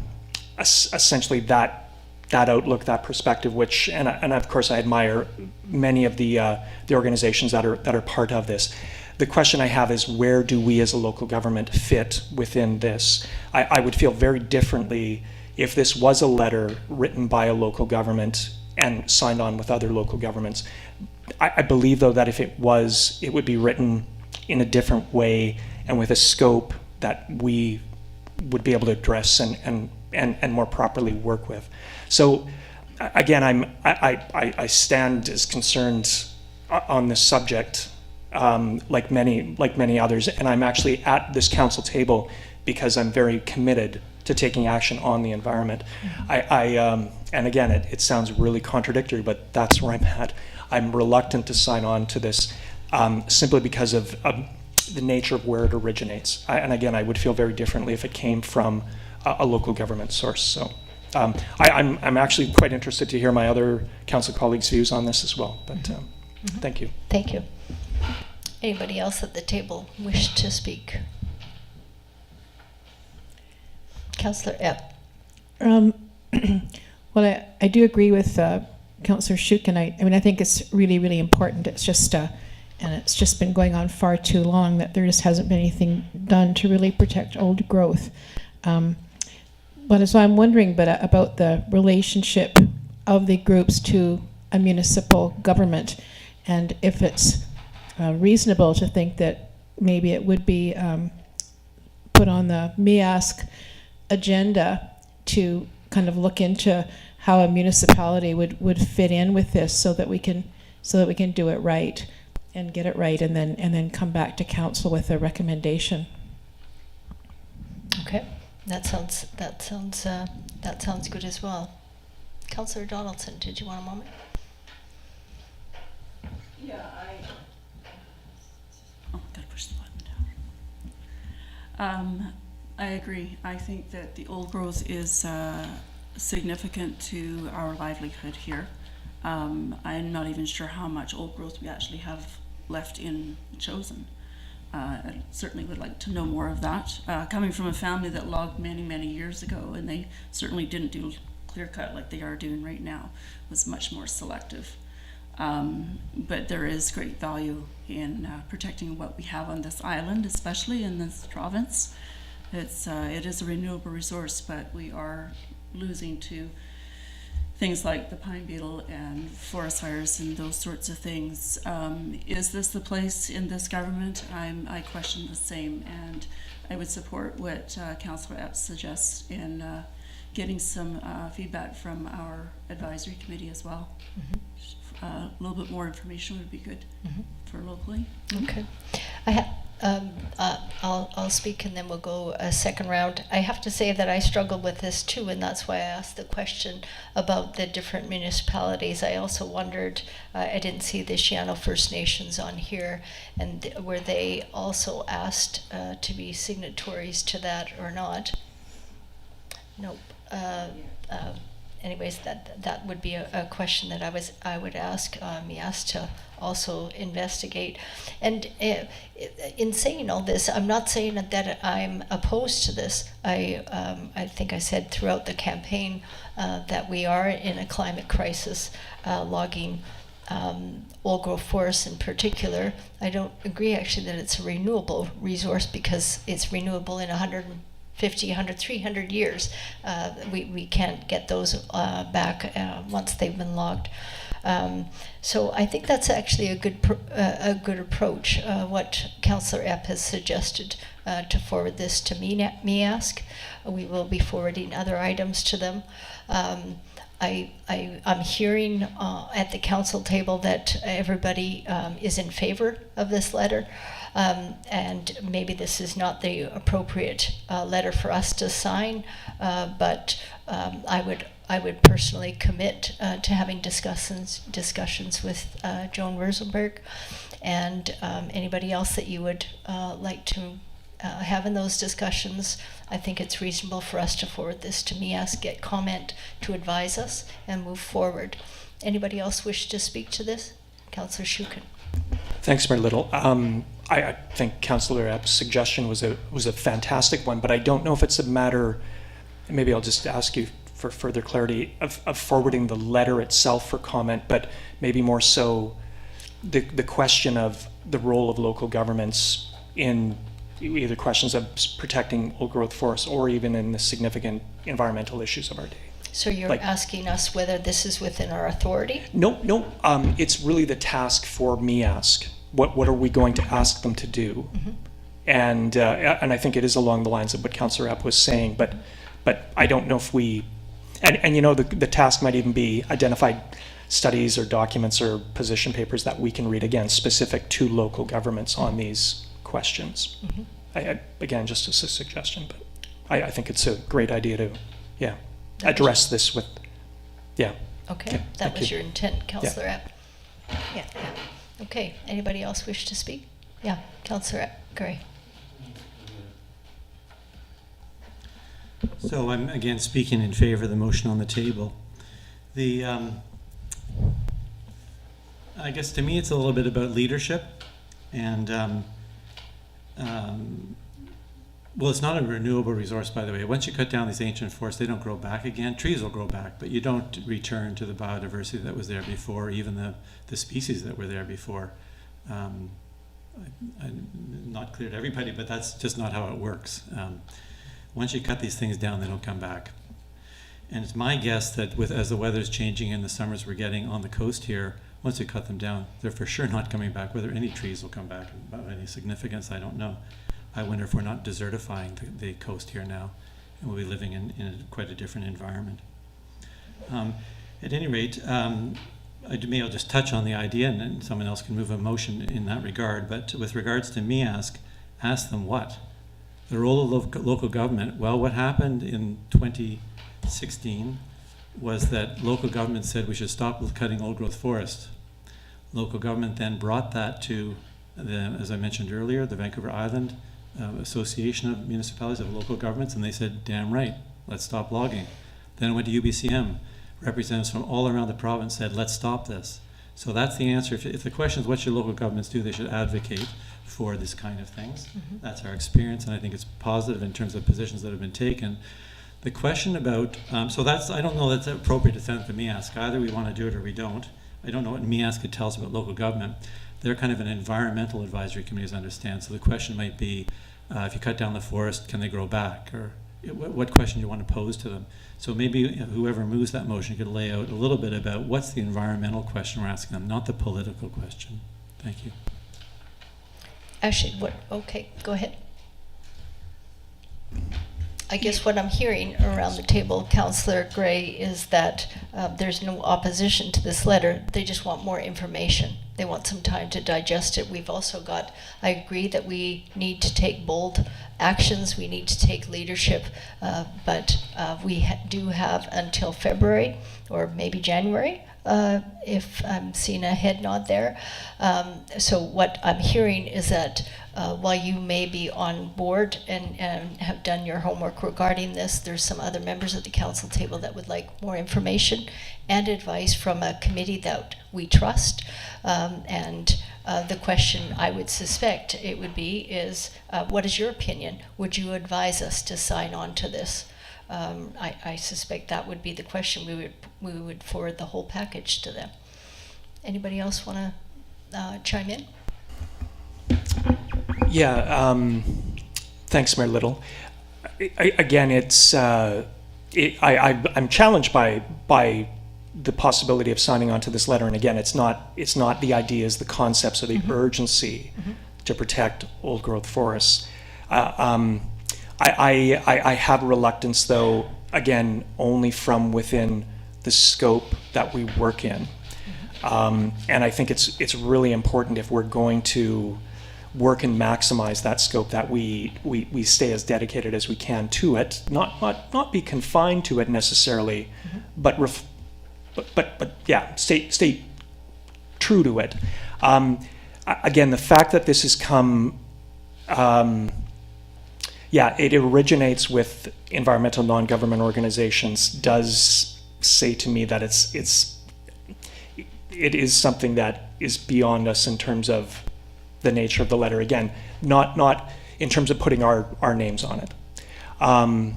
essentially that outlook, that perspective, which, and of course I admire many of the organizations that are part of this. The question I have is, where do we as a local government fit within this? I would feel very differently if this was a letter written by a local government and signed on with other local governments. I believe, though, that if it was, it would be written in a different way and with a scope that we would be able to address and more properly work with. So again, I stand as concerned on this subject, like many others, and I'm actually at this council table because I'm very committed to taking action on the environment. And again, it sounds really contradictory, but that's where I'm at. I'm reluctant to sign on to this simply because of the nature of where it originates. And again, I would feel very differently if it came from a local government source. So I'm actually quite interested to hear my other council colleagues' views on this as well. But thank you. Thank you. Anybody else at the table wish to speak? Councillor Epp. Well, I do agree with Councillor Shukin. I mean, I think it's really, really important. It's just, and it's just been going on far too long that there just hasn't been anything done to really protect old growth. But so I'm wondering about the relationship of the groups to a municipal government, and if it's reasonable to think that maybe it would be put on the MIASC agenda to kind of look into how a municipality would fit in with this, so that we can do it right and get it right, and then come back to council with a recommendation. Okay, that sounds good as well. Councillor Donaldson, did you want a moment? Yeah, gotta push the button down. I agree. I think that the old growth is significant to our livelihood here. I'm not even sure how much old growth we actually have left in Chosen. I certainly would like to know more of that. Coming from a family that logged many, many years ago, and they certainly didn't do clear cut like they are doing right now, was much more selective. But there is great value in protecting what we have on this island, especially in this province. It is a renewable resource, but we are losing to things like the pine beetle and forest fires and those sorts of things. Is this the place in this government? I question the same, and I would support what Councillor Epps suggests in getting some feedback from our advisory committee as well. A little bit more information would be good for locally. Okay. I'll speak and then we'll go a second round. I have to say that I struggled with this too, and that's why I asked the question about the different municipalities. I also wondered, I didn't see the Shiano First Nations on here, and were they also asked to be signatories to that or not? Nope. Anyways, that would be a question that I would ask Mias to also investigate. And in saying all this, I'm not saying that I'm opposed to this. I think I said throughout the campaign that we are in a climate crisis, logging old growth forests in particular. I don't agree actually that it's a renewable resource because it's renewable in 150, 100, 300 years. We can't get those back once they've been logged. So I think that's actually a good approach. What Councillor Epp has suggested to forward this to MIASC. We will be forwarding other items to them. I'm hearing at the council table that everybody is in favor of this letter. And maybe this is not the appropriate letter for us to sign, but I would personally commit to having discussions with Joan Rosenberg and anybody else that you would like to have in those discussions. I think it's reasonable for us to forward this to MIAS, get comment to advise us, and move forward. Anybody else wish to speak to this? Councillor Shukin. Thanks, Mayor Little. I think Councillor Epp's suggestion was a fantastic one, but I don't know if it's a matter, maybe I'll just ask you for further clarity, of forwarding the letter itself for comment, but maybe more so the question of the role of local governments in either questions of protecting old growth forests or even in the significant environmental issues of our day. So you're asking us whether this is within our authority? No. It's really the task for MIASC. What are we going to ask them to do? Mm-hmm. And I think it is along the lines of what Councillor Epp was saying, but I don't know if we, and you know, the task might even be identified studies or documents or position papers that we can read, again, specific to local governments on these questions. Mm-hmm. Again, just as a suggestion, but I think it's a great idea to, address this with, Okay, that was your intent, Councillor Epp. Yeah. Okay, anybody else wish to speak? Yeah, Councillor Epp, Gray. So I'm again speaking in favor of the motion on the table. I guess to me it's a little bit about leadership, and well, it's not a renewable resource, by the way. Once you cut down these ancient forests, they don't grow back again. Trees will grow back, but you don't return to the biodiversity that was there before, even the species that were there before. I'm not clear to everybody, but that's just not how it works. Once you cut these things down, they don't come back. And it's my guess that as the weather's changing and the summers we're getting on the coast here, once you cut them down, they're for sure not coming back. Whether any trees will come back of any significance, I don't know. I wonder if we're not desertifying the coast here now, and we'll be living in quite a different environment. At any rate, I'll just touch on the idea, and then someone else can move a motion in that regard. But with regards to MIASC, ask them what? The role of local government. Well, what happened in 2016 was that local government said we should stop cutting old growth forest. Local government then brought that to, as I mentioned earlier, the Vancouver Island Association of Municipalities of Local Governments, and they said, damn right, let's stop logging. Then it went to UBCM. Representatives from all around the province said, let's stop this. So that's the answer. If the question is what should local governments do, they should advocate for this kind of things. Mm-hmm. That's our experience, and I think it's positive in terms of positions that have been taken. The question about, so that's, I don't know that's appropriate to send it to MIASC. Either we want to do it or we don't. I don't know what MIASC could tell us about local government. They're kind of an environmental advisory committee, as I understand. So the question might be, if you cut down the forest, can they grow back? Or what question do you want to pose to them? So maybe whoever moves that motion could lay out a little bit about what's the environmental question we're asking them, not the political question. Thank you. Actually, okay, go ahead. I guess what I'm hearing around the table, Councillor Gray, is that there's no opposition to this letter. They just want more information. They want some time to digest it. We've also got, I agree that we need to take bold actions. We need to take leadership, but we do have until February or maybe January, if I'm seeing a head nod there. So what I'm hearing is that while you may be on board and have done your homework regarding this, there's some other members at the council table that would like more information and advice from a committee that we trust. And the question I would suspect it would be is, what is your opinion? Would you advise us to sign on to this? I suspect that would be the question. We would forward the whole package to them. Anybody else want to chime in? Yeah, thanks, Mayor Little. Again, it's I'm challenged by the possibility of signing on to this letter. And again, it's not the ideas, the concepts, or the urgency to protect old growth forests. I have reluctance, though, again, only from within the scope that we work in. And I think it's really important, if we're going to work and maximize that scope, that we stay as dedicated as we can to it, not be confined to it necessarily, but yeah, stay true to it. Again, the fact that this has come, it originates with environmental non-government organizations, does say to me that it is something that is beyond us in terms of the nature of the letter. Again, not in terms of putting our names on it. I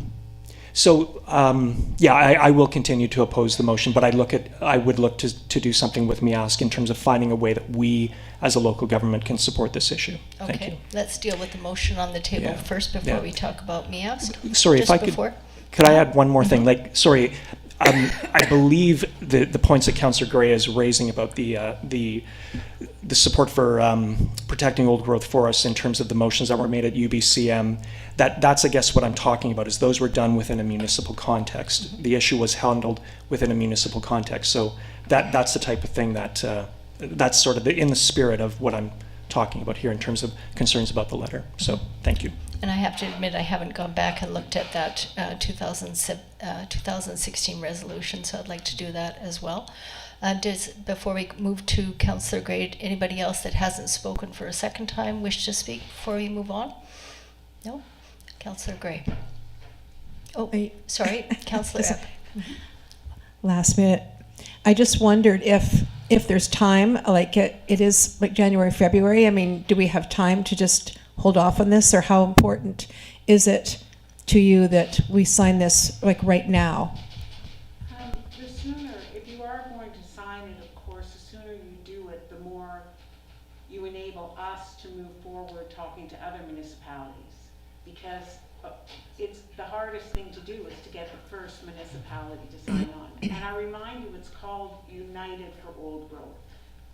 will continue to oppose the motion, but I would look to do something with MEASC in terms of finding a way that we as a local government can support this issue. Okay, Thank you. Let's deal with the motion on the table first before we talk about MEASC. Sorry, Just if I could I add one more thing? I believe the points that Councillor Gray is raising about the support for protecting old growth forests in terms of the motions that were made at UBCM, that's, I guess, what I'm talking about, is those were done within a municipal context. The issue was handled within a municipal context. So that's the type of thing that's sort of in the spirit of what I'm talking about here in terms of concerns about the letter. So thank you. And I have to admit, I haven't gone back and looked at that 2016 resolution, so I'd like to do that as well. Before we move to Councillor Gray, anybody else that hasn't spoken for a second time wish to speak before we move on? No? Councillor Gray. Oh, sorry, Councillor Epp. Last minute. I just wondered if there's time, like it is like January, February. I mean, do we have time to just hold off on this, or how important is it to you that we sign this like right now? The sooner, if you are going to sign it, of course, the sooner you do it, the more you enable us to move forward talking to other municipalities. Because it's the hardest thing to do is to get the first municipality to sign on. And I remind you, it's called United for Old Growth.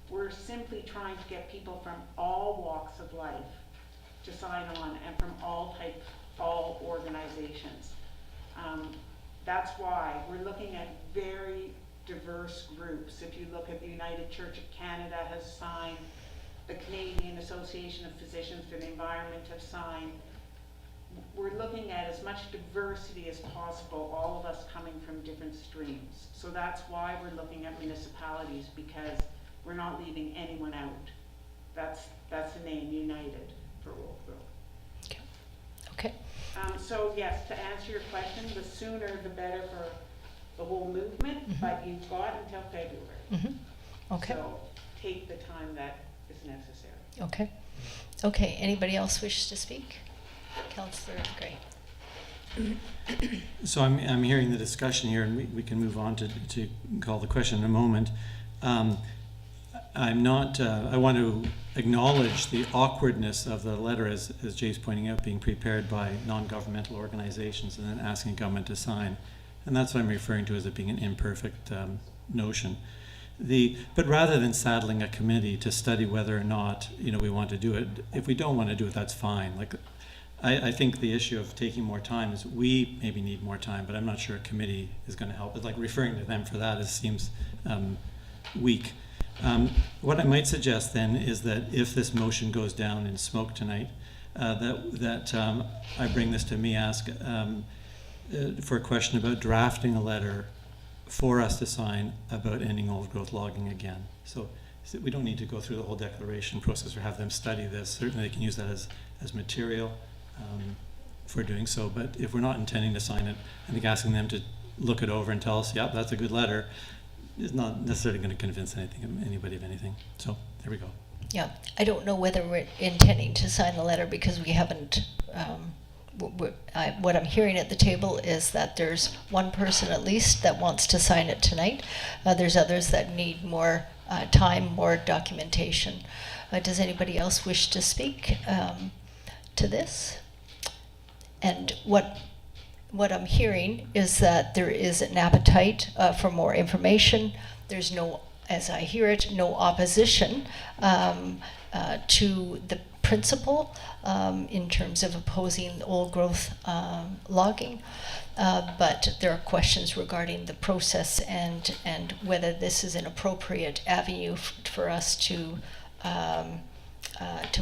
We're simply trying to get people from all walks of life to sign on, and from all organizations. That's why we're looking at very diverse groups. If you look at the United Church of Canada has signed, the Canadian Association of Physicians for the Environment have signed. We're looking at as much diversity as possible, all of us coming from different streams. So that's why we're looking at municipalities, because we're not leaving anyone out. That's the name, United for Old Growth. Okay. So yes, to answer your question, the sooner the better for the whole movement, but you've got until February. Okay. So take the time that is necessary. Okay. Okay, anybody else wish to speak? Councillor Gray. So I'm hearing the discussion here, and we can move on to call the question in a moment. I'm not, I want to acknowledge the awkwardness of the letter, as Jay's pointing out, being prepared by non-governmental organizations and then asking government to sign. And that's what I'm referring to as it being an imperfect notion. But rather than saddling a committee to study whether or not we want to do it, if we don't want to do it, that's fine. I think the issue of taking more time is we maybe need more time, but I'm not sure a committee is going to help. It's like referring to them for that seems weak. What I might suggest then is that if this motion goes down in smoke tonight, that I bring this to MIASC for a question about drafting a letter for us to sign about ending old growth logging again. So we don't need to go through the whole declaration process or have them study this. Certainly they can use that as material for doing so, but if we're not intending to sign it, I think asking them to look it over and tell us, yeah, that's a good letter, is not necessarily going to convince anybody of anything. So there we go. Yeah, I don't know whether we're intending to sign the letter because we haven't. What I'm hearing at the table is that there's one person at least that wants to sign it tonight. There's others that need more time, more documentation. Does anybody else wish to speak to this? And what I'm hearing is that there is an appetite for more information. There's no, as I hear it, no opposition to the principle in terms of opposing old growth logging, but there are questions regarding the process and whether this is an appropriate avenue for us to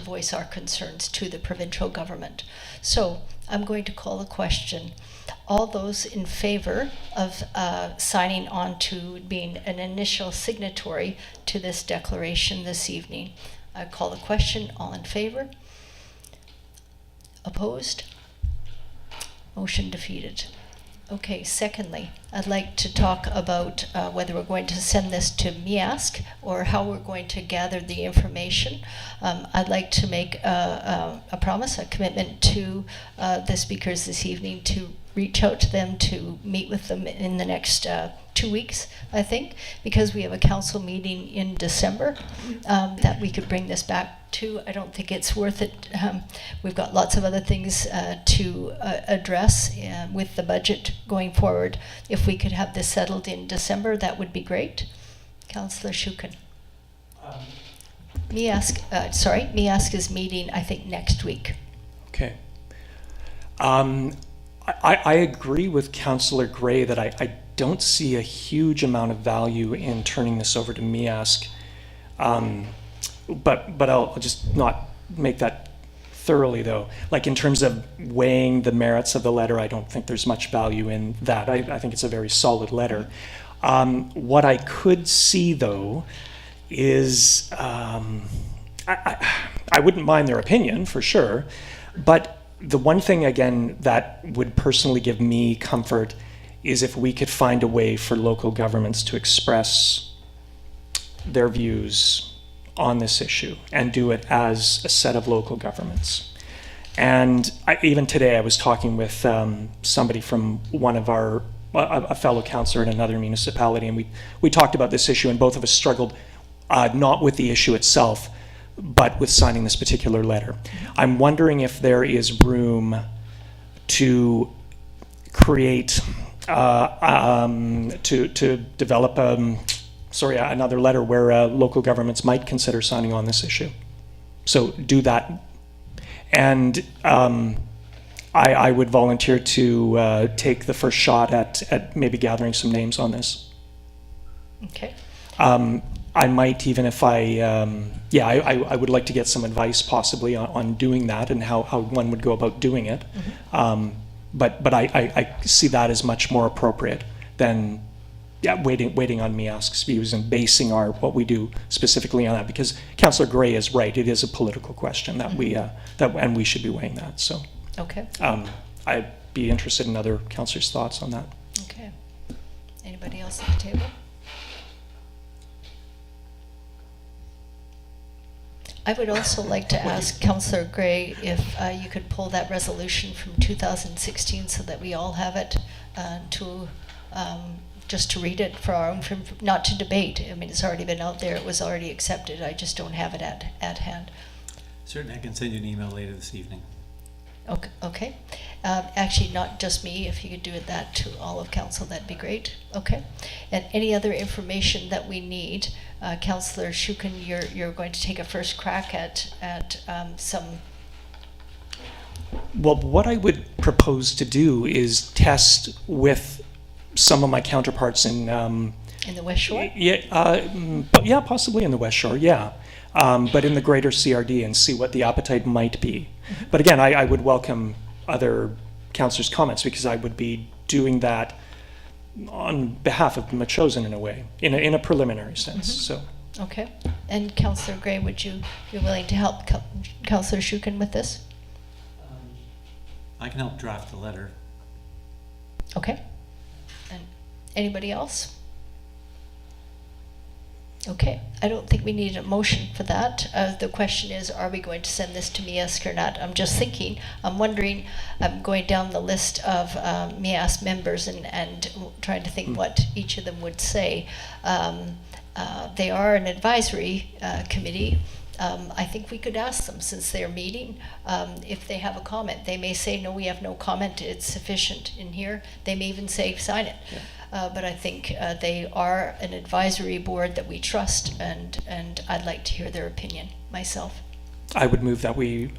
voice our concerns to the provincial government. So I'm going to call the question. All those in favor of signing on to being an initial signatory to this declaration this evening, I call the question. All in favor? Opposed? Motion defeated. Okay, secondly, I'd like to talk about whether we're going to send this to MIASC or how we're going to gather the information. I'd like to make a promise, a commitment to the speakers this evening to reach out to them, to meet with them in the next 2 weeks, I think, because we have a council meeting in December that we could bring this back to. I don't think it's worth it. We've got lots of other things to address with the budget going forward. If we could have this settled in December, that would be great. Councillor Shukin. MIASC is meeting, I think, next week. Okay. I agree with Councillor Gray that I don't see a huge amount of value in turning this over to MIASC, but I'll just not make that thoroughly though. Like in terms of weighing the merits of the letter, I don't think there's much value in that. I think it's a very solid letter. What I could see though is, I wouldn't mind their opinion for sure, but the one thing, again, that would personally give me comfort is if we could find a way for local governments to express their views on this issue and do it as a set of local governments. And even today I was talking with somebody from one of a fellow councillor in another municipality, and we talked about this issue, and both of us struggled not with the issue itself, but with signing this particular letter. I'm wondering if there is room to create, to develop another letter where local governments might consider signing on this issue. So do that. And I would volunteer to take the first shot at maybe gathering some names on this. Okay. I might, even if I would like to get some advice possibly on doing that and how one would go about doing it. Mm-hmm. But I see that as much more appropriate than waiting on MIASC's views and basing what we do specifically on that, because Councillor Gray is right. It is a political question that mm-hmm. and we should be weighing that. So okay. I'd be interested in other councillors' thoughts on that. Okay. Anybody else at the table? I would also like to ask Councillor Gray if you could pull that resolution from 2016 so that we all have it just to read it for our own, not to debate. I mean, it's already been out there. It was already accepted. I just don't have it at hand. Certainly, I can send you an email later this evening. Okay. Actually, not just me. If you could do that to all of council, that'd be great. Okay. And any other information that we need, Councillor Shukin, you're going to take a first crack at some Well, what I would propose to do is test with some of my counterparts in In the West Shore? yeah, possibly in the West Shore, yeah. But in the greater CRD and see what the appetite might be. But again, I would welcome other councillors' comments because I would be doing that on behalf of Machosen in a way, in a preliminary sense. So. Okay. And Councillor Gray, would you be willing to help Councillor Shukin with this? I can help draft the letter. Okay. And anybody else? Okay, I don't think we need a motion for that. The question is, are we going to send this to MIASC or not? I'm just thinking, I'm wondering, I'm going down the list of MIASC members and trying to think what each of them would say. They are an advisory committee. I think we could ask them, since they're meeting, if they have a comment. They may say, no, we have no comment, it's sufficient in here. They may even say, sign it. Yeah. But I think they are an advisory board that we trust, and I'd like to hear their opinion myself. I would move that we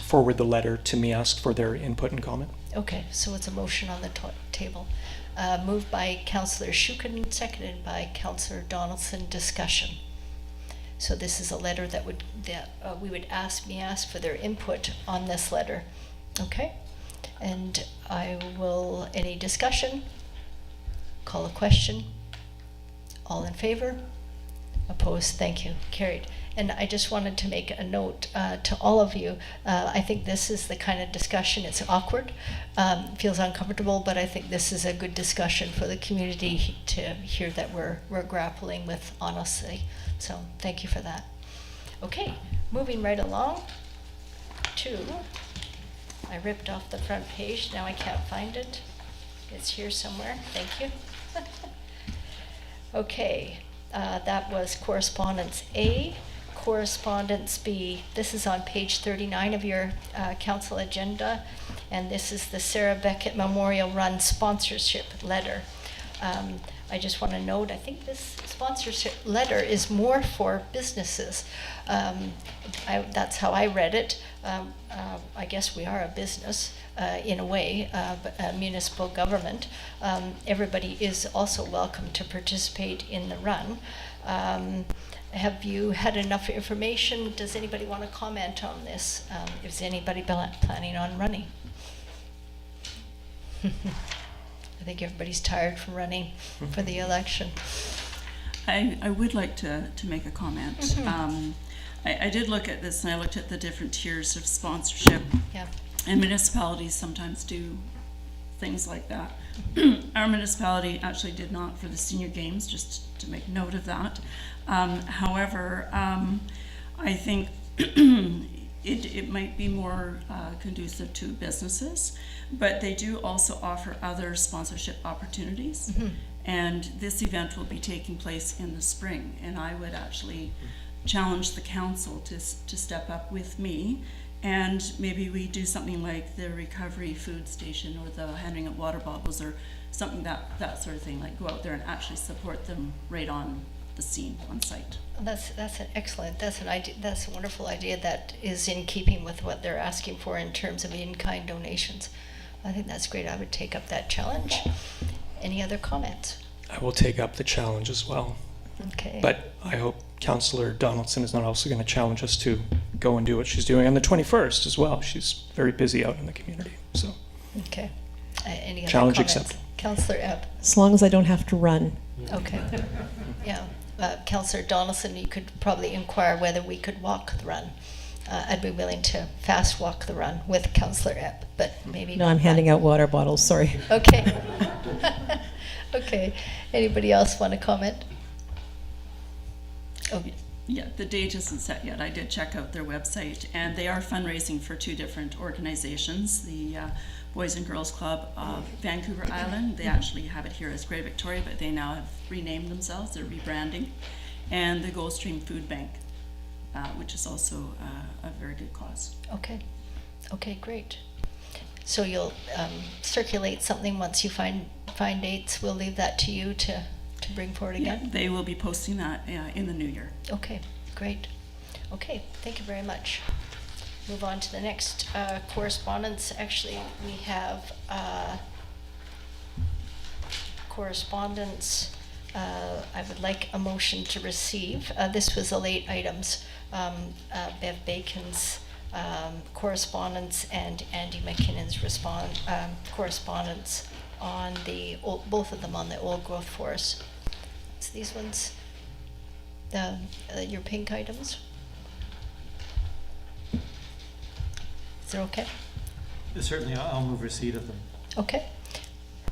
forward the letter to MIASC for their input and comment. Okay, so it's a motion on the table. Moved by Councillor Shukin, seconded by Councillor Donaldson. Discussion. So this is a letter that we would ask MIASC for their input on this letter. Okay, and any discussion? Call a question. All in favor? Opposed? Thank you. Carried. And I just wanted to make a note to all of you. I think this is the kind of discussion, it's awkward, feels uncomfortable, but I think this is a good discussion for the community to hear that we're grappling with honestly. So thank you for that. Okay, moving right along to, I ripped off the front page, now I can't find it. It's here somewhere. Thank you. Okay, that was Correspondence A. Correspondence B. This is on page 39 of your council agenda, and this is the Sarah Beckett Memorial Run sponsorship letter. I just want to note, I think this sponsorship letter is more for businesses. That's how I read it. I guess we are a business in a way, a municipal government. Everybody is also welcome to participate in the run. Have you had enough information? Does anybody want to comment on this? Is anybody planning on running? I think everybody's tired from running for the election. I would like to make a comment. Mm-hmm. I did look at this, and I looked at the different tiers of sponsorship. Yeah. And municipalities sometimes do things like that. Our municipality actually did not for the senior games, just to make note of that. However, I think it might be more conducive to businesses, but they do also offer other sponsorship opportunities. Mm-hmm. And this event will be taking place in the spring, and I would actually challenge the council to step up with me, and maybe we do something like the recovery food station or the handing out water bottles or something that sort of thing, like go out there and actually support them right on the scene on site. That's an excellent, that's a wonderful idea that is in keeping with what they're asking for in terms of in-kind donations. I think that's great. I would take up that challenge. Any other comments? I will take up the challenge as well. Okay. But I hope Councillor Donaldson is not also going to challenge us to go and do what she's doing on the 21st as well. She's very busy out in the community. So. Okay. Any other challenge comments? accepted. Councillor Ebb. As long as I don't have to run. Okay. Yeah. Councillor Donaldson, you could probably inquire whether we could walk the run. I'd be willing to fast walk the run with Councillor Ebb, but maybe No, I'm handing out water bottles, sorry. Okay. Okay. Anybody else want to comment? Oh. Yeah, the date isn't set yet. I did check out their website, and they are fundraising for two different organizations. The Boys and Girls Club of Vancouver Island, they actually have it here as Greater Victoria, but they now have renamed themselves, they're rebranding. And the Gold Stream Food Bank, which is also a very good cause. Okay. Okay, great. So you'll circulate something once you find dates. We'll leave that to you to bring forward again. Yeah, they will be posting that in the new year. Okay, great. Okay, thank you very much. move on to the next correspondence. Actually, we have correspondence. I would like a motion to receive. This was the late items. Bev Bacon's correspondence and Andy McKinnon's correspondence on both of them on the old growth forest. So these ones, your pink items. Is it okay? Certainly, I'll move receipt of them. Okay.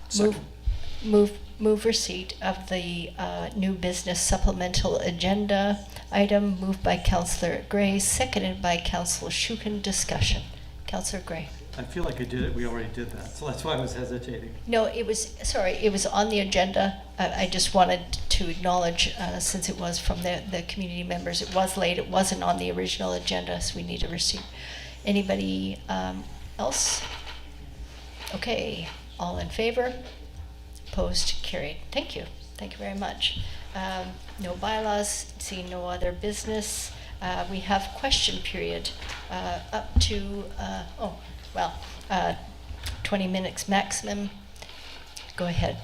Second. Move receipt of the new business supplemental agenda item, moved by Councillor Gray, seconded by Councillor Shukin. Discussion. Councillor Gray. I feel like we already did that, so that's why I was hesitating. No, it was on the agenda. I just wanted to acknowledge, since it was from the community members, it was late, it wasn't on the original agenda, so we need a receipt. Anybody else? Okay, all in favor? Opposed? Carried. Thank you. Thank you very much. No bylaws, seeing no other business. We have question period up to, 20 minutes maximum. Go ahead.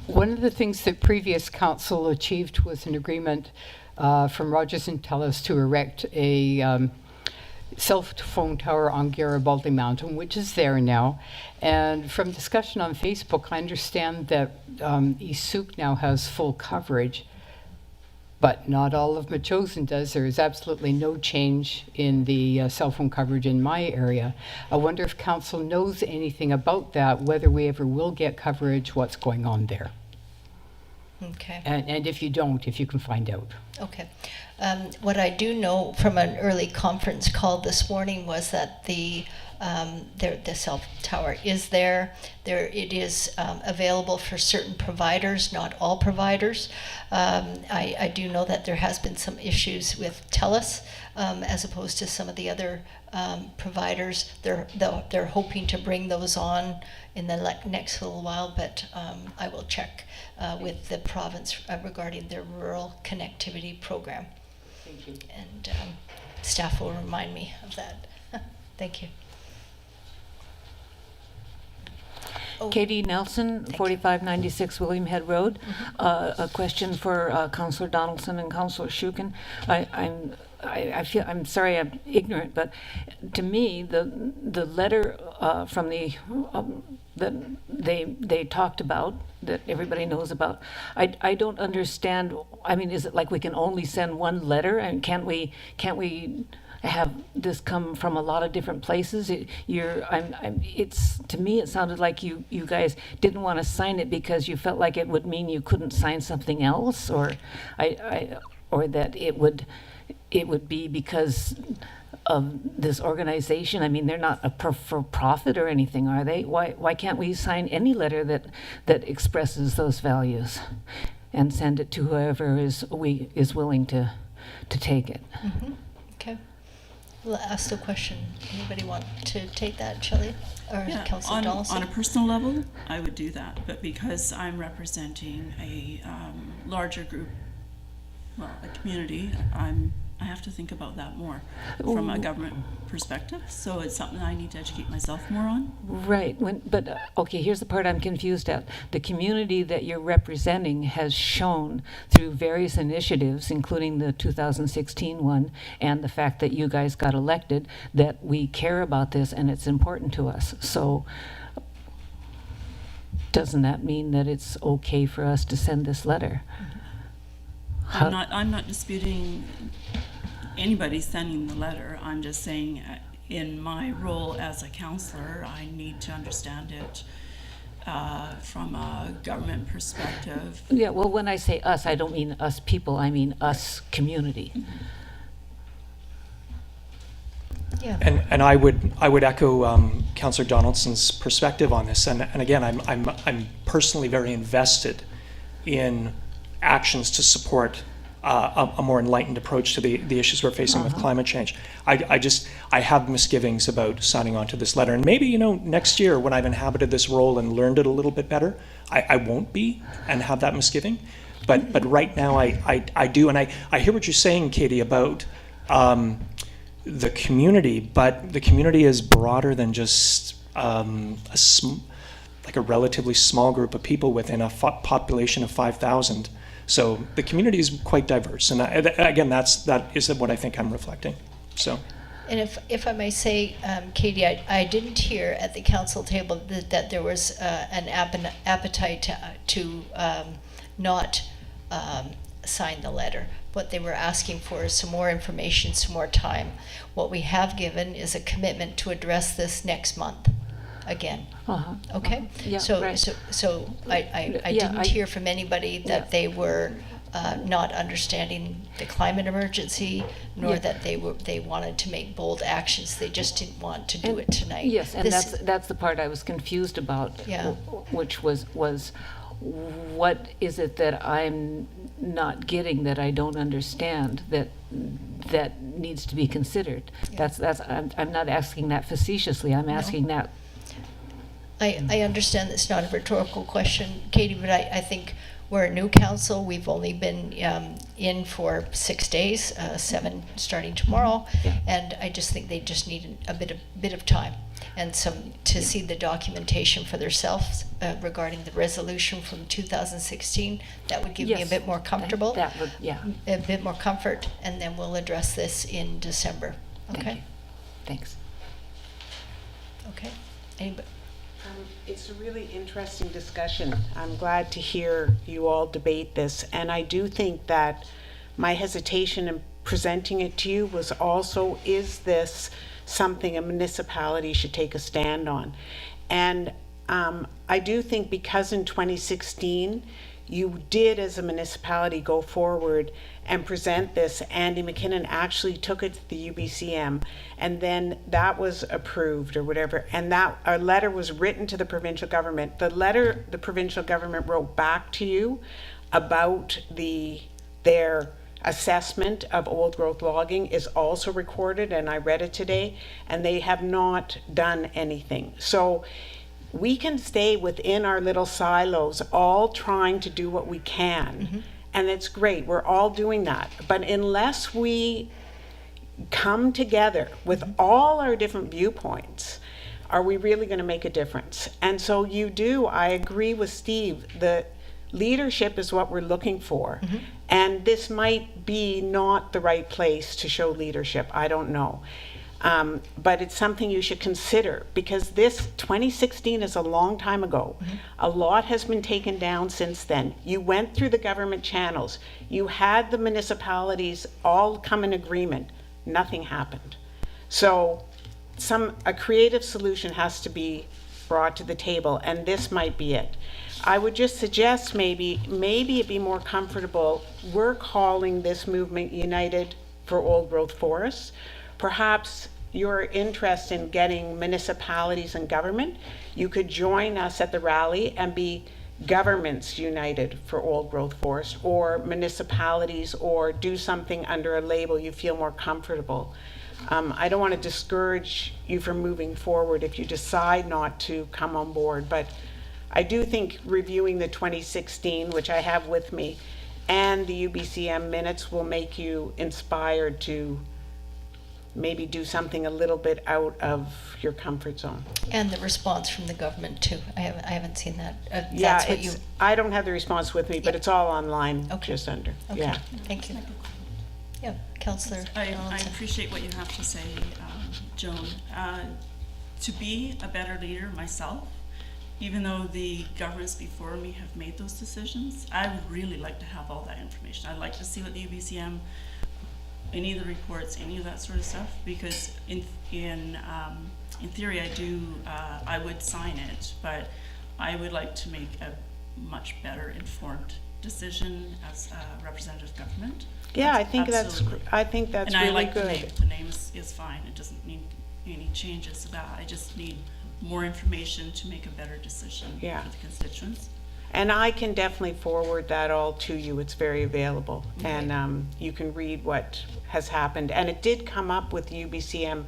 One of the things that previous council achieved was an agreement from Rogers and Telus to erect a cell phone tower on Garibaldi Mountain, which is there now. And from discussion on Facebook, I understand that East Souk now has full coverage, but not all of Metchosin does. There is absolutely no change in the cell phone coverage in my area. I wonder if council knows anything about that, whether we ever will get coverage, what's going on there. Okay. And if you don't, if you can find out. Okay. What I do know from an early conference call this morning was that the cell tower is there. It is available for certain providers, not all providers. I do know that there has been some issues with TELUS as opposed to some of the other providers. They're hoping to bring those on in the next little while, but I will check with the province regarding their rural connectivity program. Thank you. And staff will remind me of that. Thank you. Oh. Katie Nelson, 4596 William Head Road. A question for Councillor Donaldson and Councillor Shukin. I'm sorry I'm ignorant, but to me the letter from that they talked about, that everybody knows about, I don't understand. I mean, is it like we can only send one letter, and can't we have this come from a lot of different places? It's to me it sounded like you guys didn't want to sign it because you felt like it would mean you couldn't sign something else, or that it would be because of this organization. I mean, they're not for profit or anything, are they? Why can't we sign any letter that expresses those values and send it to whoever is willing to take it? Mm-hmm. Okay. We'll ask the question. Anybody want to take that, Shelley? Or Councillor Donaldson? On a personal level, I would do that, but because I'm representing a larger group, a community, I have to think about that more from a government perspective. So it's something I need to educate myself more on. Right. Okay, here's the part I'm confused at. The community that you're representing has shown through various initiatives, including the 2016 one, and the fact that you guys got elected, that we care about this and it's important to us. So doesn't that mean that it's okay for us to send this letter? I'm not disputing anybody sending the letter. I'm just saying, in my role as a councillor, I need to understand it from a government perspective. Yeah, well, when I say us, I don't mean us people, I mean us community. Yeah. And I would echo Councillor Donaldson's perspective on this. And again, I'm personally very invested in actions to support a more enlightened approach to the issues we're facing with climate change. I have misgivings about signing on to this letter, and maybe next year when I've inhabited this role and learned it a little bit better, I won't be and have that misgiving. But right now I do, and I hear what you're saying, Katie, about the community, but the community is broader than just like a relatively small group of people within a population of 5,000. So the community is quite diverse, and again, that is what I think I'm reflecting. So. And if I may say, Katie, I didn't hear at the council table that there was an appetite to not sign the letter. What they were asking for is some more information, some more time. What we have given is a commitment to address this next month again. Okay? Yeah, so, right. so I Yeah, didn't hear from anybody that they were not understanding the climate emergency, nor Yeah. that they wanted to make bold actions. They just didn't want to do it tonight. Yes, and This- that's the part I was confused about, Yeah. which was what is it that I'm not getting, that I don't understand, that needs to be considered? Yeah. I'm not asking that facetiously. I'm asking that. I understand it's not a rhetorical question, Katie, but I think we're a new council. We've only been in for 6 days, 7 starting tomorrow, Yeah. and I just think they just need a bit of time and to see the documentation for themselves regarding the resolution from 2016. That would give me a Yes, bit more comfortable, That would, yeah. a bit more comfort, and then we'll address this in December. Thank Okay. you. Thanks. Okay. Anybody? It's a really interesting discussion. I'm glad to hear you all debate this. And I do think that my hesitation in presenting it to you was also, is this something a municipality should take a stand on? And I do think because in 2016, you did as a municipality go forward and present this. Andy McKinnon actually took it to the UBCM, and then that was approved or whatever, and that a letter was written to the provincial government. The letter the provincial government wrote back to you about their assessment of old growth logging is also recorded, and I read it today, and they have not done anything. So we can stay within our little silos, all trying to do what we can. And it's great, we're all doing that. But unless we come together with all our different viewpoints, are we really going to make a difference? And so I agree with Steve, the leadership is what we're looking for. And this might be not the right place to show leadership, I don't know. But it's something you should consider, because this 2016 is a long time ago. A lot has been taken down since then. You went through the government channels. You had the municipalities all come in agreement. Nothing happened. So a creative solution has to be brought to the table, and this might be it. I would just suggest maybe it'd be more comfortable. We're calling this movement United for Old Growth Forests. Perhaps you're interested in getting municipalities and government. You could join us at the rally and be Governments United for Old Growth Forest, or municipalities, or do something under a label you feel more comfortable. I don't want to discourage you from moving forward if you decide not to come on board, but I do think reviewing the 2016, which I have with me, and the UBCM minutes will make you inspired to maybe do something a little bit out of your comfort zone. And the response from the government too. I haven't seen that. Yeah, That's what you. I don't have the response with me, but it's all online, Okay. just under. Okay. Yeah. Thank you. Yeah, Councillor. I Donaldson. appreciate what you have to say, Joan. To be a better leader myself, even though the governments before me have made those decisions, I would really like to have all that information. I'd like to see what the UBCM, any of the reports, any of that sort of stuff, because in theory I would sign it, but I would like to make a much better informed decision as a representative government. Yeah, I think Absolutely. that's And I really like good. the name. The name is fine. It doesn't need any changes to that. I just need more information to make a better decision Yeah. for the constituents. And I can definitely forward that all to you. It's very available. Okay. And you can read what has happened. And it did come up with UBCM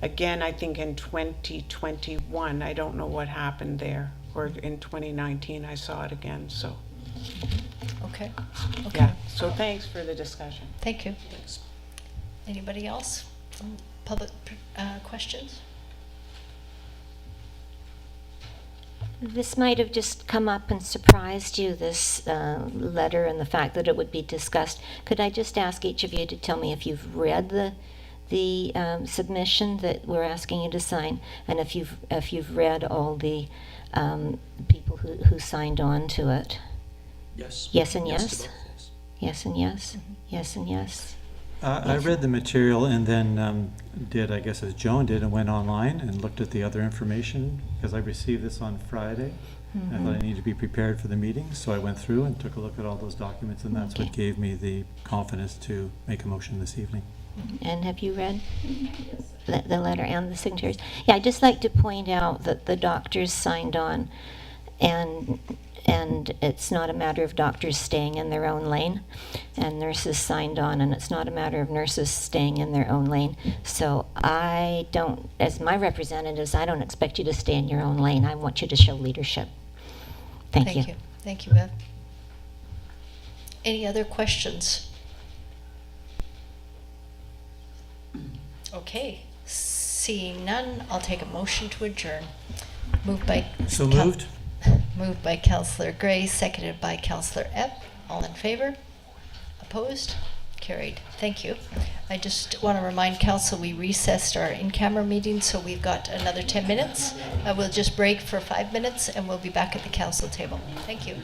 again, I think in 2021. I don't know what happened there. Or in 2019, I saw it again, so. Okay. Yeah, so thanks for the discussion. Thank you. Anybody else? Public questions? This might have just come up and surprised you, this letter and the fact that it would be discussed. Could I just ask each of you to tell me if you've read the submission that we're asking you to sign, and if you've read all the people who signed on to it? Yes. Yes and Yes yes? to both, yes. Yes and yes? Yes and yes? I read the material and then did, I guess as Joan did, and went online and looked at the other information, because I received this on Friday. I thought I needed to be prepared for the meeting, so I went through and took a look at all those documents, and that's what gave me the confidence to make a motion this evening. And have you read the letter and the signatures? Yeah, I'd just like to point out that the doctors signed on, and it's not a matter of doctors staying in their own lane, and nurses signed on, and it's not a matter of nurses staying in their own lane. So I don't, as my representatives, I don't expect you to stay in your own lane. I want you to show leadership. Thank you. Thank you, Bev. Any other questions? Okay, seeing none, I'll take a motion to adjourn. Moved by Moved by Councillor Gray, seconded by Councillor Epp. All in favor? Opposed? Carried. Thank you. I just want to remind Council we recessed our in-camera meeting, so we've got another 10 minutes. We'll just break for 5 minutes and we'll be back at the Council table. Thank you.